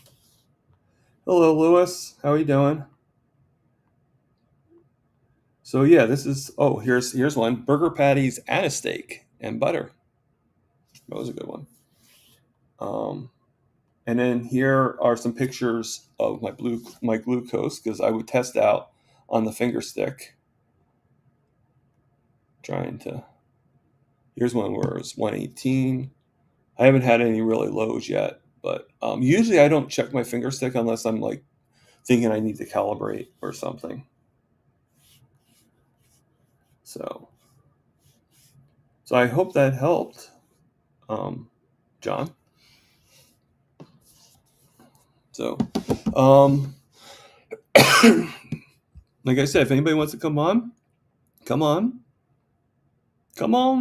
hello, Lewis. How are you doing? So yeah, this is, here's one, burger patties and a steak and butter. That was a good one. And then here are some pictures of my glucose, because I would test out on the finger stick. Here's one where it's 118. I haven't had any really lows yet, but usually I don't check my finger stick unless I'm like thinking I need to calibrate or something. So I hope that helped, John. So, like I said, if anybody wants to come on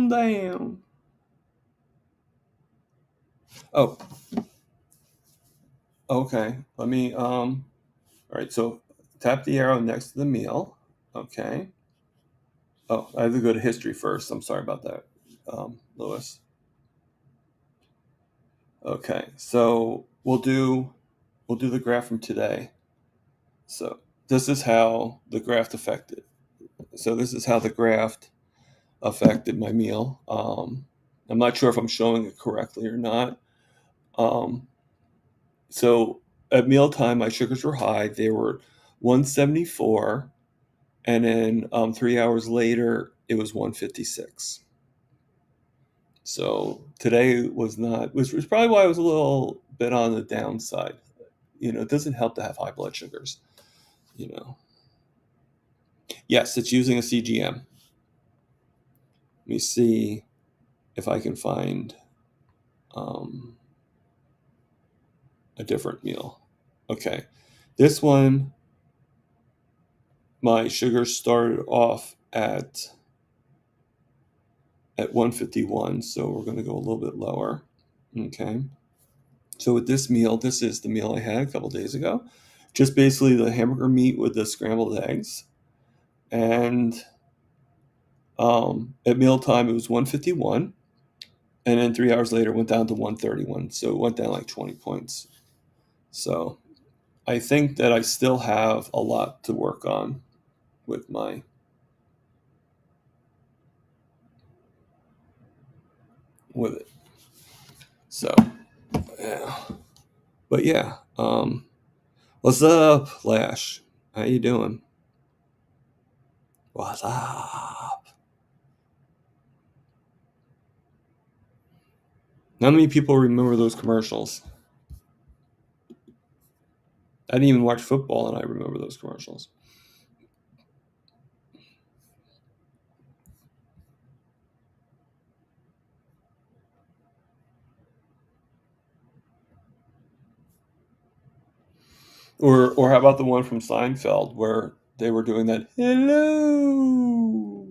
down. Oh, okay. Let me, all right. So tap the arrow next to the meal. Okay. Oh, I have to go to history first. I'm sorry about that, Lewis. Okay. So we'll do the graph from today. So this is how the graph affected. So this is how the graph affected my meal. I'm not sure if I'm showing it correctly or not. So at mealtime, my sugars were high. They were 174, and then 3 hours later, it was 156. So today was probably why I was a little bit on the downside. It doesn't help to have high blood sugars. Yes, it's using a CGM. Let me see if I can find a different meal. Okay, this one, my sugar started off at 151, so we're going to go a little bit lower. Okay, so with this meal, this is the meal I had a couple days ago. Just basically the hamburger meat with the scrambled eggs, and at mealtime it was 151, and then 3 hours later it went down to 131, so it went down like 20 points. So I think that I still have a lot to work on with it. So yeah, but yeah. What's up, Lash? How you doing? What's up? Not many people remember those commercials. I didn't even watch football, and I remember those commercials. Or how about the one from Seinfeld where they were doing that hello?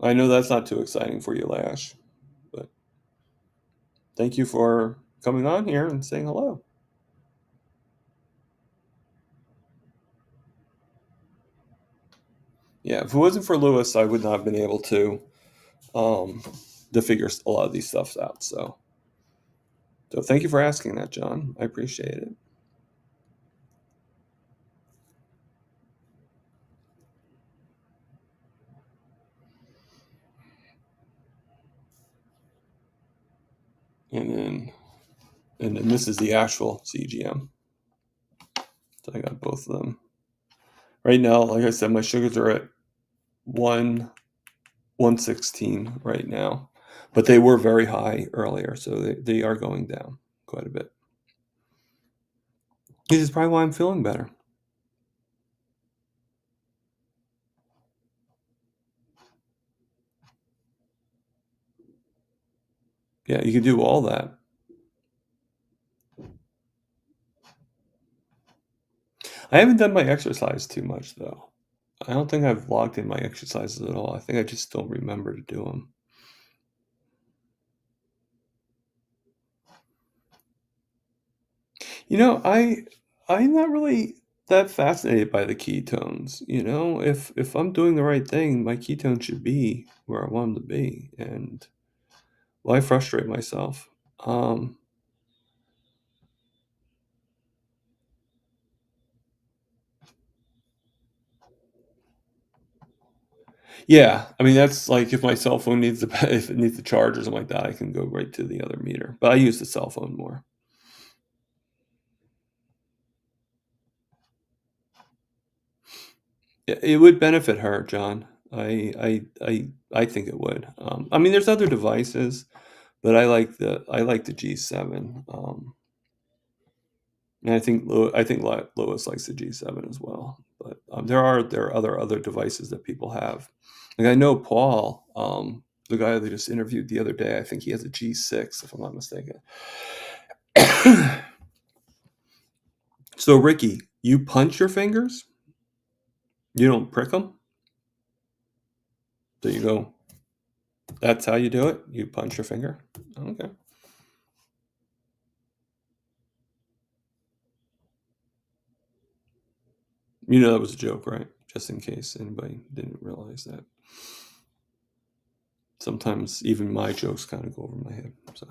I know that's not too exciting for you, Lash, but thank you for coming on here and saying hello. Yeah, if it wasn't for Lewis, I would not have been able to figure a lot of these stuffs out. So thank you for asking that, John. I appreciate it. And then this is the actual CGM. So I got both of them. Right now, like I said, my sugars are at 116 right now, but they were very high earlier, so they are going down quite a bit. This is probably why I'm feeling better. Yeah, you can do all that. I haven't done my exercise too much, though. I don't think I've logged in my exercises at all. I think I just don't remember to do them. I'm not really that fascinated by the ketones. If I'm doing the right thing, my ketones should be where I want them to be, and why frustrate myself? Yeah, I mean that's like if my cell phone needs if it needs a charge or something like that, I can go right to the other meter. But I use the cell phone more. It would benefit her, John. I think it would. I mean, there's other devices, but I like the G7. And I think Lois likes the G7 as well. But there are other devices that people have. Like I know Paul, the guy that just interviewed the other day. I think he has a G6, if I'm not mistaken. So Ricky, you punch your fingers? You don't prick them? So you go. That's how you do it. You punch your finger. Okay. You know that was a joke, right? Just in case anybody didn't realize that. Sometimes even my jokes kind of go over my head. So.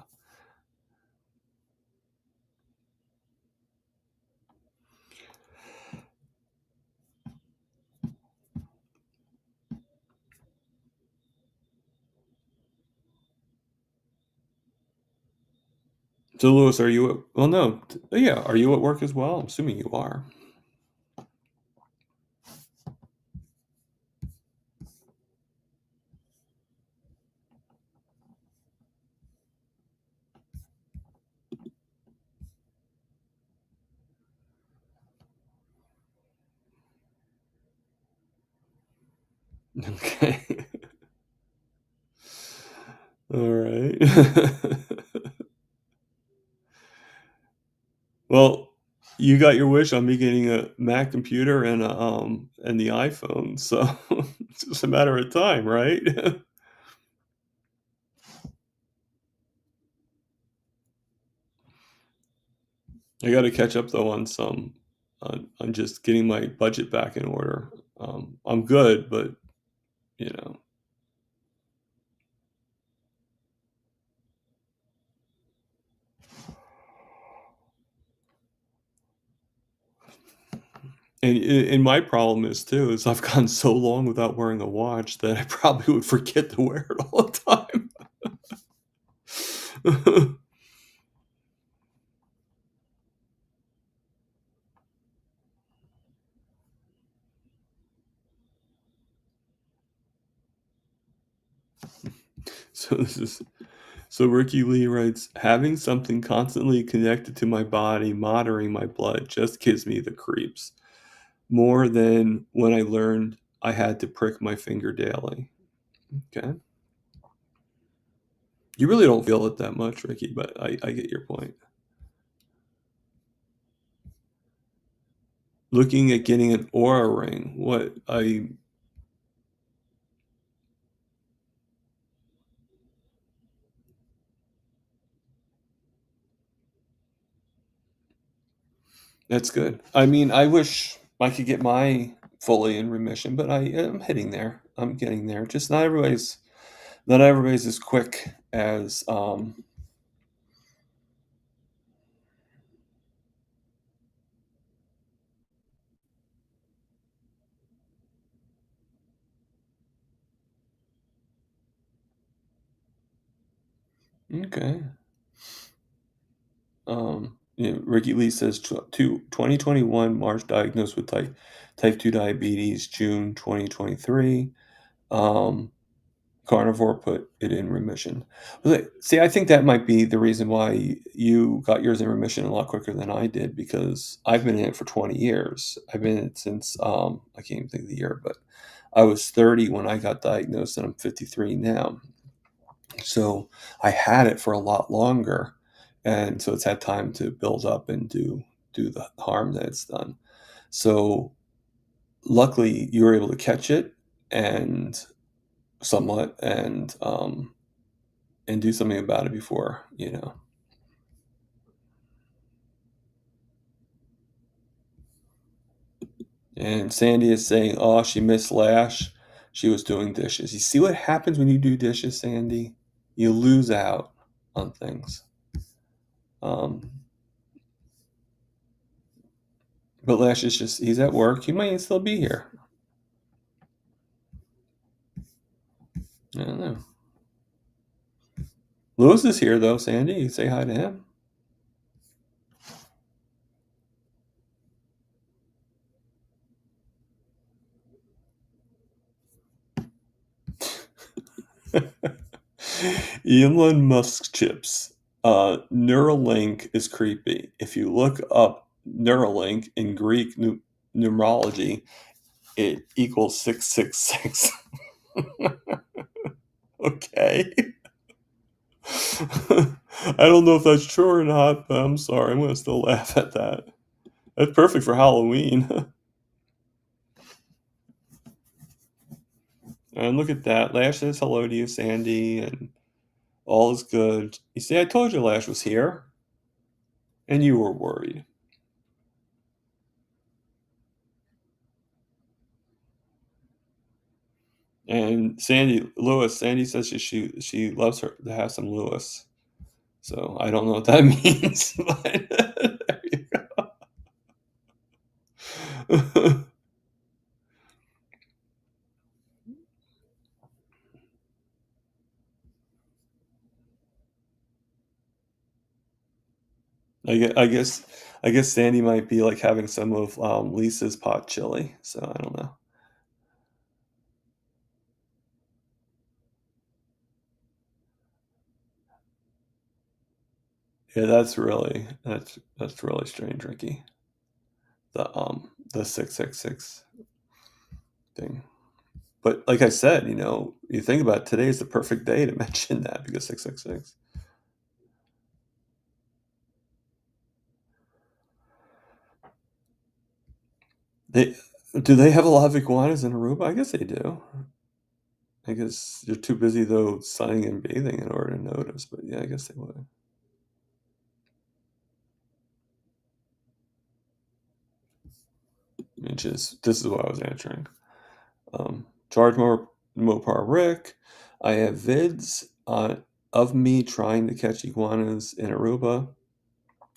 So Lewis, are you at, well no. Yeah, are you at work as well? I'm assuming you are. Okay. All right. Well, you got your wish on me getting a Mac computer and the iPhone, so it's just a matter of time, right? I got to catch up though on just getting my budget back in order. I'm good, but you know, and my problem is too is I've gone so long without wearing a watch that I probably would forget to wear it all the time. So this is so Ricky Lee writes, having something constantly connected to my body, monitoring my blood, just gives me the creeps. More than when I learned I had to prick my finger daily. Okay. You really don't feel it that much, Ricky, but I get your point. Looking at getting an aura ring. What I That's good. I mean, I wish I could get my fully in remission, but I am hitting there. I'm getting there. Just not everybody's as quick as okay. Ricky Lee says 2021 March diagnosed with type 2 diabetes, June 2023. Carnivore put it in remission. See, I think that might be the reason why you got yours in remission a lot quicker than I did because I've been in it for 20 years. I've been in it since I can't even think of the year, but I was 30 when I got diagnosed and I'm 53 now. So I had it for a lot longer, and so it's had time to build up and do the harm that it's done. So luckily, you were able to catch it and somewhat and do something about it before, you know. And Sandy is saying, "Oh, she missed Lash. She was doing dishes." You see what happens when you do dishes, Sandy? You lose out on things. Um, but Lash is just—he's at work. He might still be here. Lewis is here though, Sandy. You say hi to him. Elon Musk chips. Neuralink is creepy. If you look up Neuralink in Greek numerology, it equals 666. Okay. I don't know if that's true or not, but I'm sorry. I'm going to still laugh at that. That's perfect for Halloween. And look at that. Lash says hello to you, Sandy, and all is good. You see, I told you Lash was here, and you were worried. And Sandy says she loves her to have some Lewis. So I don't know what that means, but there you go. I guess Sandy might be like having some of Lisa's pot chili. So I don't know. Yeah, that's really strange, Ricky. The 666 thing. But like I said, you think about it, today is the perfect day to mention that because 666. Do they have a lot of iguanas in Aruba? I guess they do. I guess you're too busy though sunning and bathing in order to notice, but yeah, I guess they would. This is what I was answering. Charge Mopar Rick. I have vids of me trying to catch iguanas in Aruba.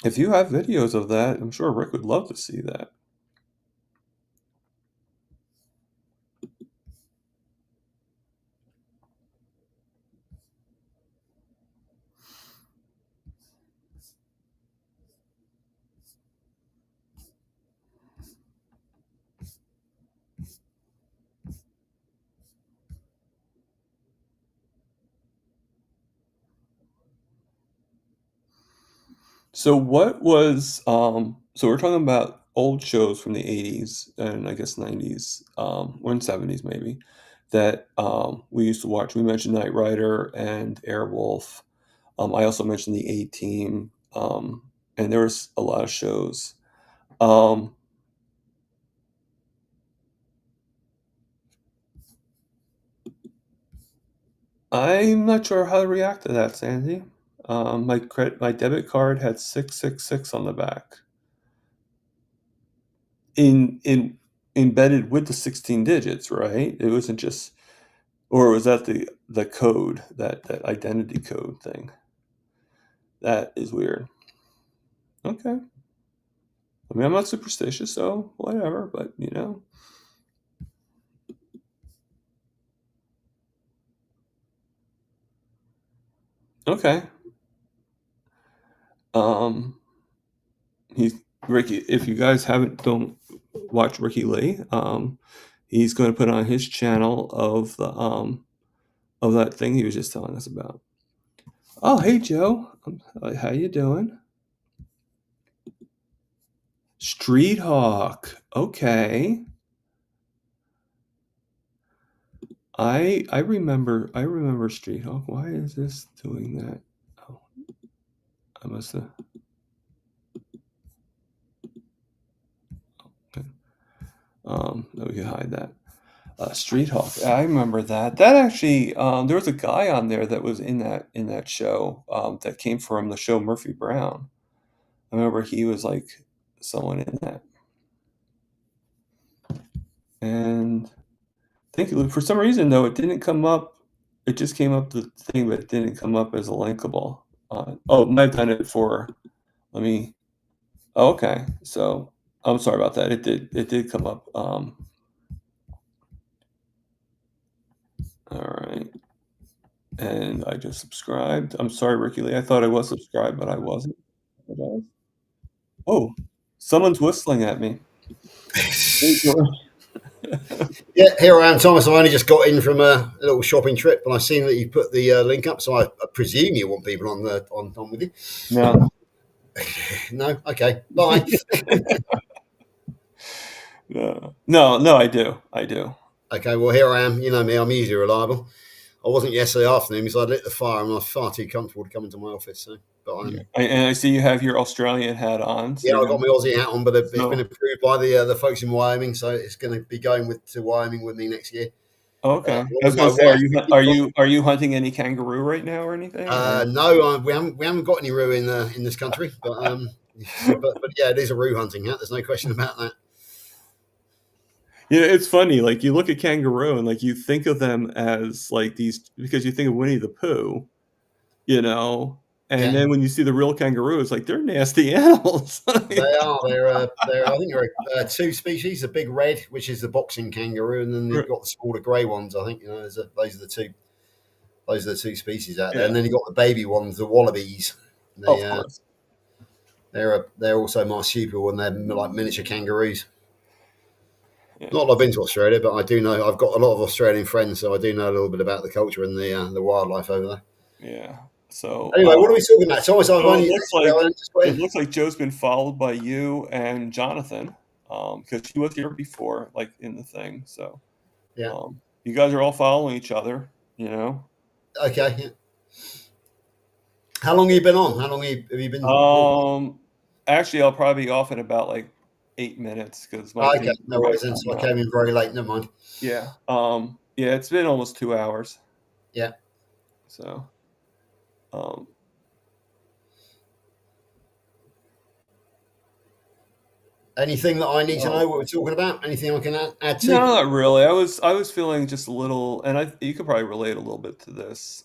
If you have videos of that, I'm sure Rick would love to see that. So what was so we're talking about old shows from the 80s and I guess 90s, or in 70s maybe, that we used to watch. We mentioned Knight Rider and Airwolf. I also mentioned the A-Team, and there was a lot of shows. I'm not sure how to react to that, Sandy. My debit card had 666 on the back. In embedded with the 16 digits, right? It wasn't just, or was that the code, that identity code thing? That is weird. Okay. I mean, I'm not superstitious, so whatever, but Okay. He's Ricky. If you guys don't watch Ricky Lee, he's going to put on his channel of that thing he was just telling us about. Oh, hey Joe, how you doing? Street Hawk. Okay. I remember Street Hawk. Why is this doing that? Oh, I must have. Okay. We can hide that. Street Hawk. I remember that. That actually, there was a guy on there that was in that show, that came from the show Murphy Brown. I remember he was like someone in that, and I think for some reason though it didn't come up. It just came up the thing, but it didn't come up as a linkable. Oh, it might have done it for. Let me. Oh, okay, so I'm sorry about that. It did come up. All right. And I just subscribed. I'm sorry, Ricky Lee. I thought I was subscribed, but I wasn't. Oh, someone's whistling at me. Hey, George. Yeah, here I am, Thomas. I only just got in from a little shopping trip, and I've seen that you put the link up. So I presume you want people on with you. No. No, okay, bye. No, I do. Okay, well here I am. You know me, I'm easily reliable. I wasn't yesterday afternoon because I lit the fire and I was far too comfortable to come into my office. So, but and I see you have your Australian hat on. So yeah, I got my Aussie hat on, but it's No. been approved by the folks in Wyoming, so it's going to be going to Wyoming with me next year. Okay. I was going to say, are you hunting any kangaroo right now or anything? No, we haven't got any roo in this country, but yeah, it is a roo hunting hat. There's no question about that. You know, it's funny. Like you look at kangaroo and like you think of them as like these because you think of Winnie the Pooh, you know, and then when you see the real kangaroo, it's like they're nasty animals. They are. I think there are two species: the big red, which is the boxing kangaroo, and then you've got the smaller grey ones. I think those are the two. Those are the two species out there, and then you've got the baby ones, the wallabies. Of course. They're also marsupial and they're like miniature kangaroos. Yeah. Not that I've been to Australia, but I do know I've got a lot of Australian friends, so I do know a little bit about the culture and the wildlife over there. Yeah. So anyway, what are we talking about? So it looks like Joe's been followed by you and Jonathan, because she was here before, like in the thing. So yeah, you guys are all following each other, you know. Okay. Yeah. How long have you been on? How long have you been? Actually, I'll probably be off in about like 8 minutes because okay, no worries. So I came in very late. Never mind. Yeah. Yeah, it's been almost 2 hours. Yeah. So. Anything that I need to know what we're talking about? Anything I can add to? No, not really. I was feeling just a little, and you could probably relate a little bit to this.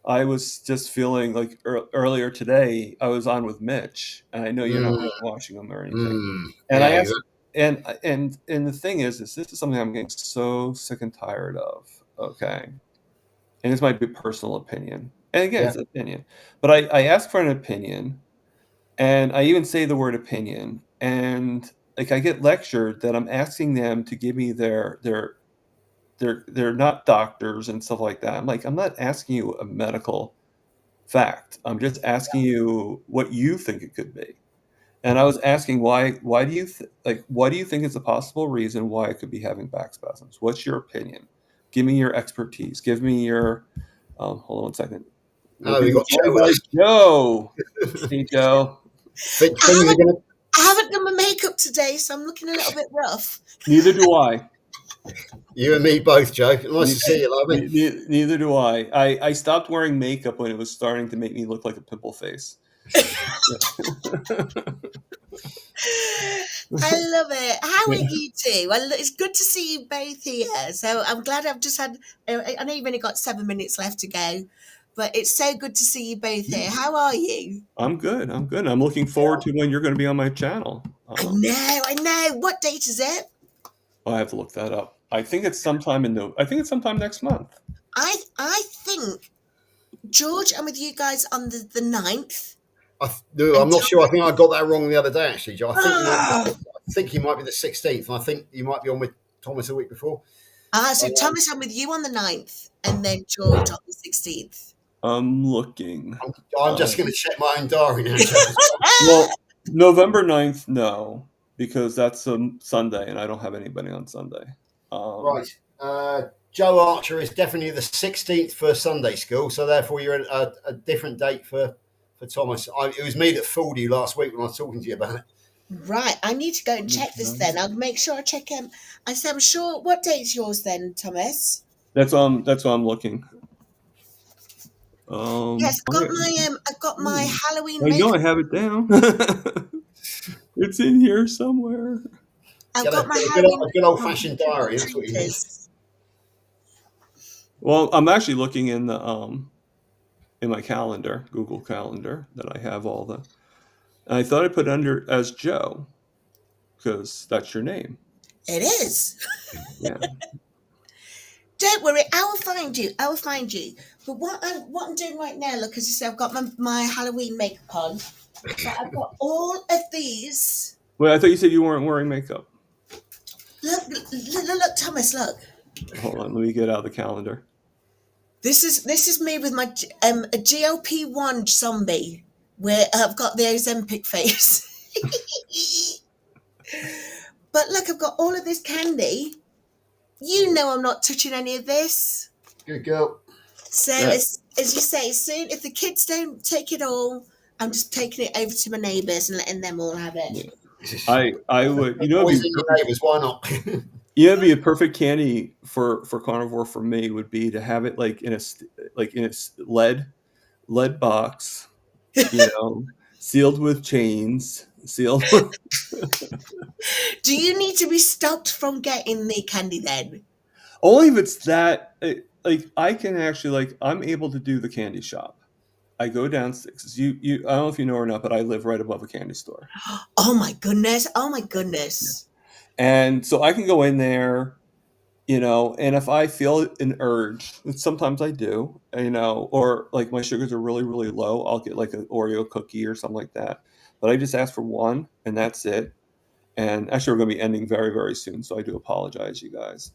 I was just feeling like earlier today I was on with Mitch, and I know you're not really watching him or anything. And I asked, and the thing is this is something I'm getting so sick and tired of. Okay, and this might be personal opinion, and again, it's an opinion, but I ask for an opinion, and I even say the word opinion, and like I get lectured that I'm asking them to give me they're not doctors and stuff like that. I'm like, I'm not asking you a medical fact. I'm just asking you what you think it could be. And I was asking why do you think it's a possible reason why I could be having back spasms? What's your opinion? Give me your expertise. Give me your hold on 1 second. Oh, we got Joe. Hey, Joe. I haven't done my makeup today, so I'm looking a little bit rough. Neither do I. You and me both, Joe. Nice to see you, lovely. Neither do I. I stopped wearing makeup when it was starting to make me look like a pimple face. I love it. How are you two? Well, it's good to see you both here. So I'm glad I've just had, I know you've only got 7 minutes left to go, but it's so good to see you both here. How are you? I'm good. I'm looking forward to when you're going to be on my channel. I know. What date is it? I have to look that up. I think it's sometime next month. I think, George, I'm with you guys on the 9th. I'm not sure. I think I got that wrong the other day, actually, Joe. I think you might be the 16th, and I think you might be on with Thomas a week before. So Thomas, I'm with you on the 9th, and then George on the 16th. I'm looking. I'm just going to check my own diary now. Well, November 9th, no, because that's a Sunday, and I don't have anybody on Sunday. Right. Joe Archer is definitely the 16th for Sunday school, so therefore you're at a different date for Thomas. It was me that fooled you last week when I was talking to you about it. Right. I need to go and check this then. I'll make sure I check him. I said, I'm sure. What date's yours then, Thomas? That's what I'm looking. Yes, I've got my Halloween. I know I have it down. It's in here somewhere. I've got my good old-fashioned diary. That's what you need. Well, I'm actually looking in my calendar, Google Calendar, that I have all the. And I thought I put it under as Joe, because that's your name. It is. Yeah. Don't worry, I will find you. I will find you. But what I'm doing right now, look, as you say, I've got my Halloween makeup on. But I've got all of these. Wait, I thought you said you weren't wearing makeup. Look, Thomas, look. Hold on, let me get out the calendar. This is me with my a GLP-1 zombie, where I've got the Ozempic face. But look, I've got all of this candy. You know I'm not touching any of this. Good girl. So Yeah. as you say, soon if the kids don't take it all, I'm just taking it over to my neighbours and letting them all have it. Yeah. I would, you know, Poison your neighbours, why not? yeah, it'd be a perfect candy for carnivore for me would be to have it like in a lead box, you know, sealed with chains, sealed. Do you need to be stopped from getting the candy then? Only if it's that like I can actually like I'm able to do the candy shop. I go downstairs. You I don't know if you know or not, but I live right above a candy store. Oh my goodness! Oh my goodness! And so I can go in there, you know, and if I feel an urge, which sometimes I do, you know, or like my sugars are really, really low, I'll get like an Oreo cookie or something like that. But I just ask for one and that's it. And actually, we're going to be ending very, very soon. So I do apologize, you guys.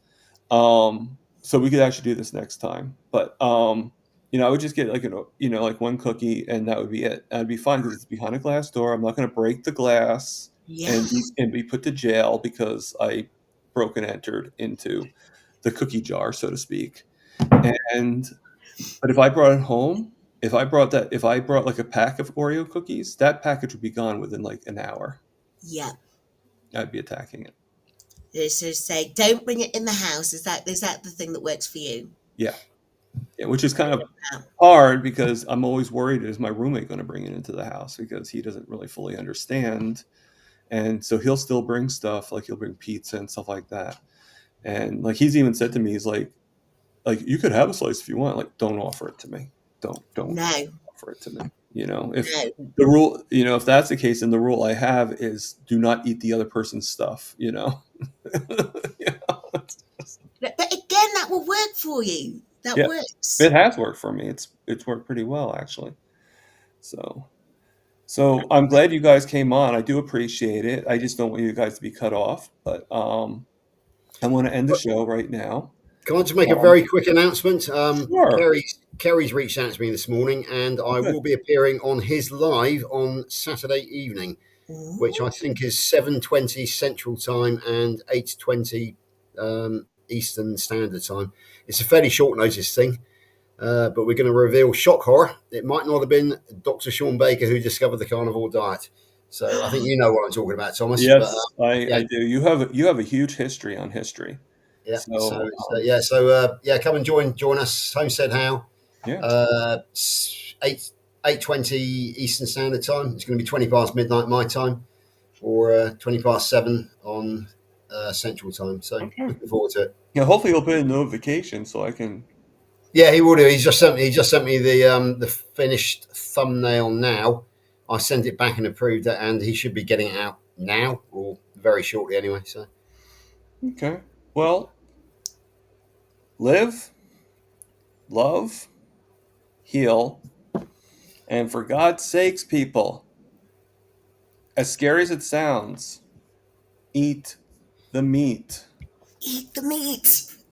So we could actually do this next time. But, you know, I would just get like, you know, like one cookie and that would be it. That'd be fine because it's behind a glass door. I'm not going to break the glass. Yeah. And be put to jail because I broke and entered into the cookie jar, so to speak. But if I brought it home, if I brought like a pack of Oreo cookies, that package would be gone within like an hour. Yeah. I'd be attacking it. So say, don't bring it in the house. Is that the thing that works for you? Yeah, which is kind of hard because I'm always worried, is my roommate going to bring it into the house because he doesn't really fully understand. And so he'll still bring stuff, like he'll bring pizza and stuff like that. And like he's even said to me, he's like you could have a slice if you want. Like, don't offer it to me. Don't No. offer it to me. You know, if No. the rule, you know, if that's the case, then the rule I have is do not eat the other person's stuff. You know. You know, But again, that will work for you. That Yeah. works. It has worked for me. It's worked pretty well actually. So I'm glad you guys came on. I do appreciate it. I just don't want you guys to be cut off. But I want to end the show right now. Can I just make a very quick announcement? Sure. Kerry's reached out to me this morning, and I will be appearing on his live on Saturday evening, which I think is 7:20 Central Time and 8:20 Eastern Standard Time. It's a fairly short notice thing, but we're going to reveal shock horror. It might not have been Dr. Sean Baker who discovered the carnivore diet. So I think you know what I'm talking about, Thomas. Yes, But, I do. You have a huge history on history. Yeah. So, come and join us. Homestead How. Yeah. 8:20 Eastern Standard Time. It's going to be 20 past midnight my time, or 20 past 7 on Central Time. So looking forward to it. Yeah. Hopefully, he'll put a notification so I can. Yeah, he will do. He just sent me the finished thumbnail now. I sent it back and approved it, and he should be getting it out now or very shortly anyway. So Okay. Well, live, love, heal, and for God's sakes, people, as scary as it sounds, eat the meat. Eat the meat.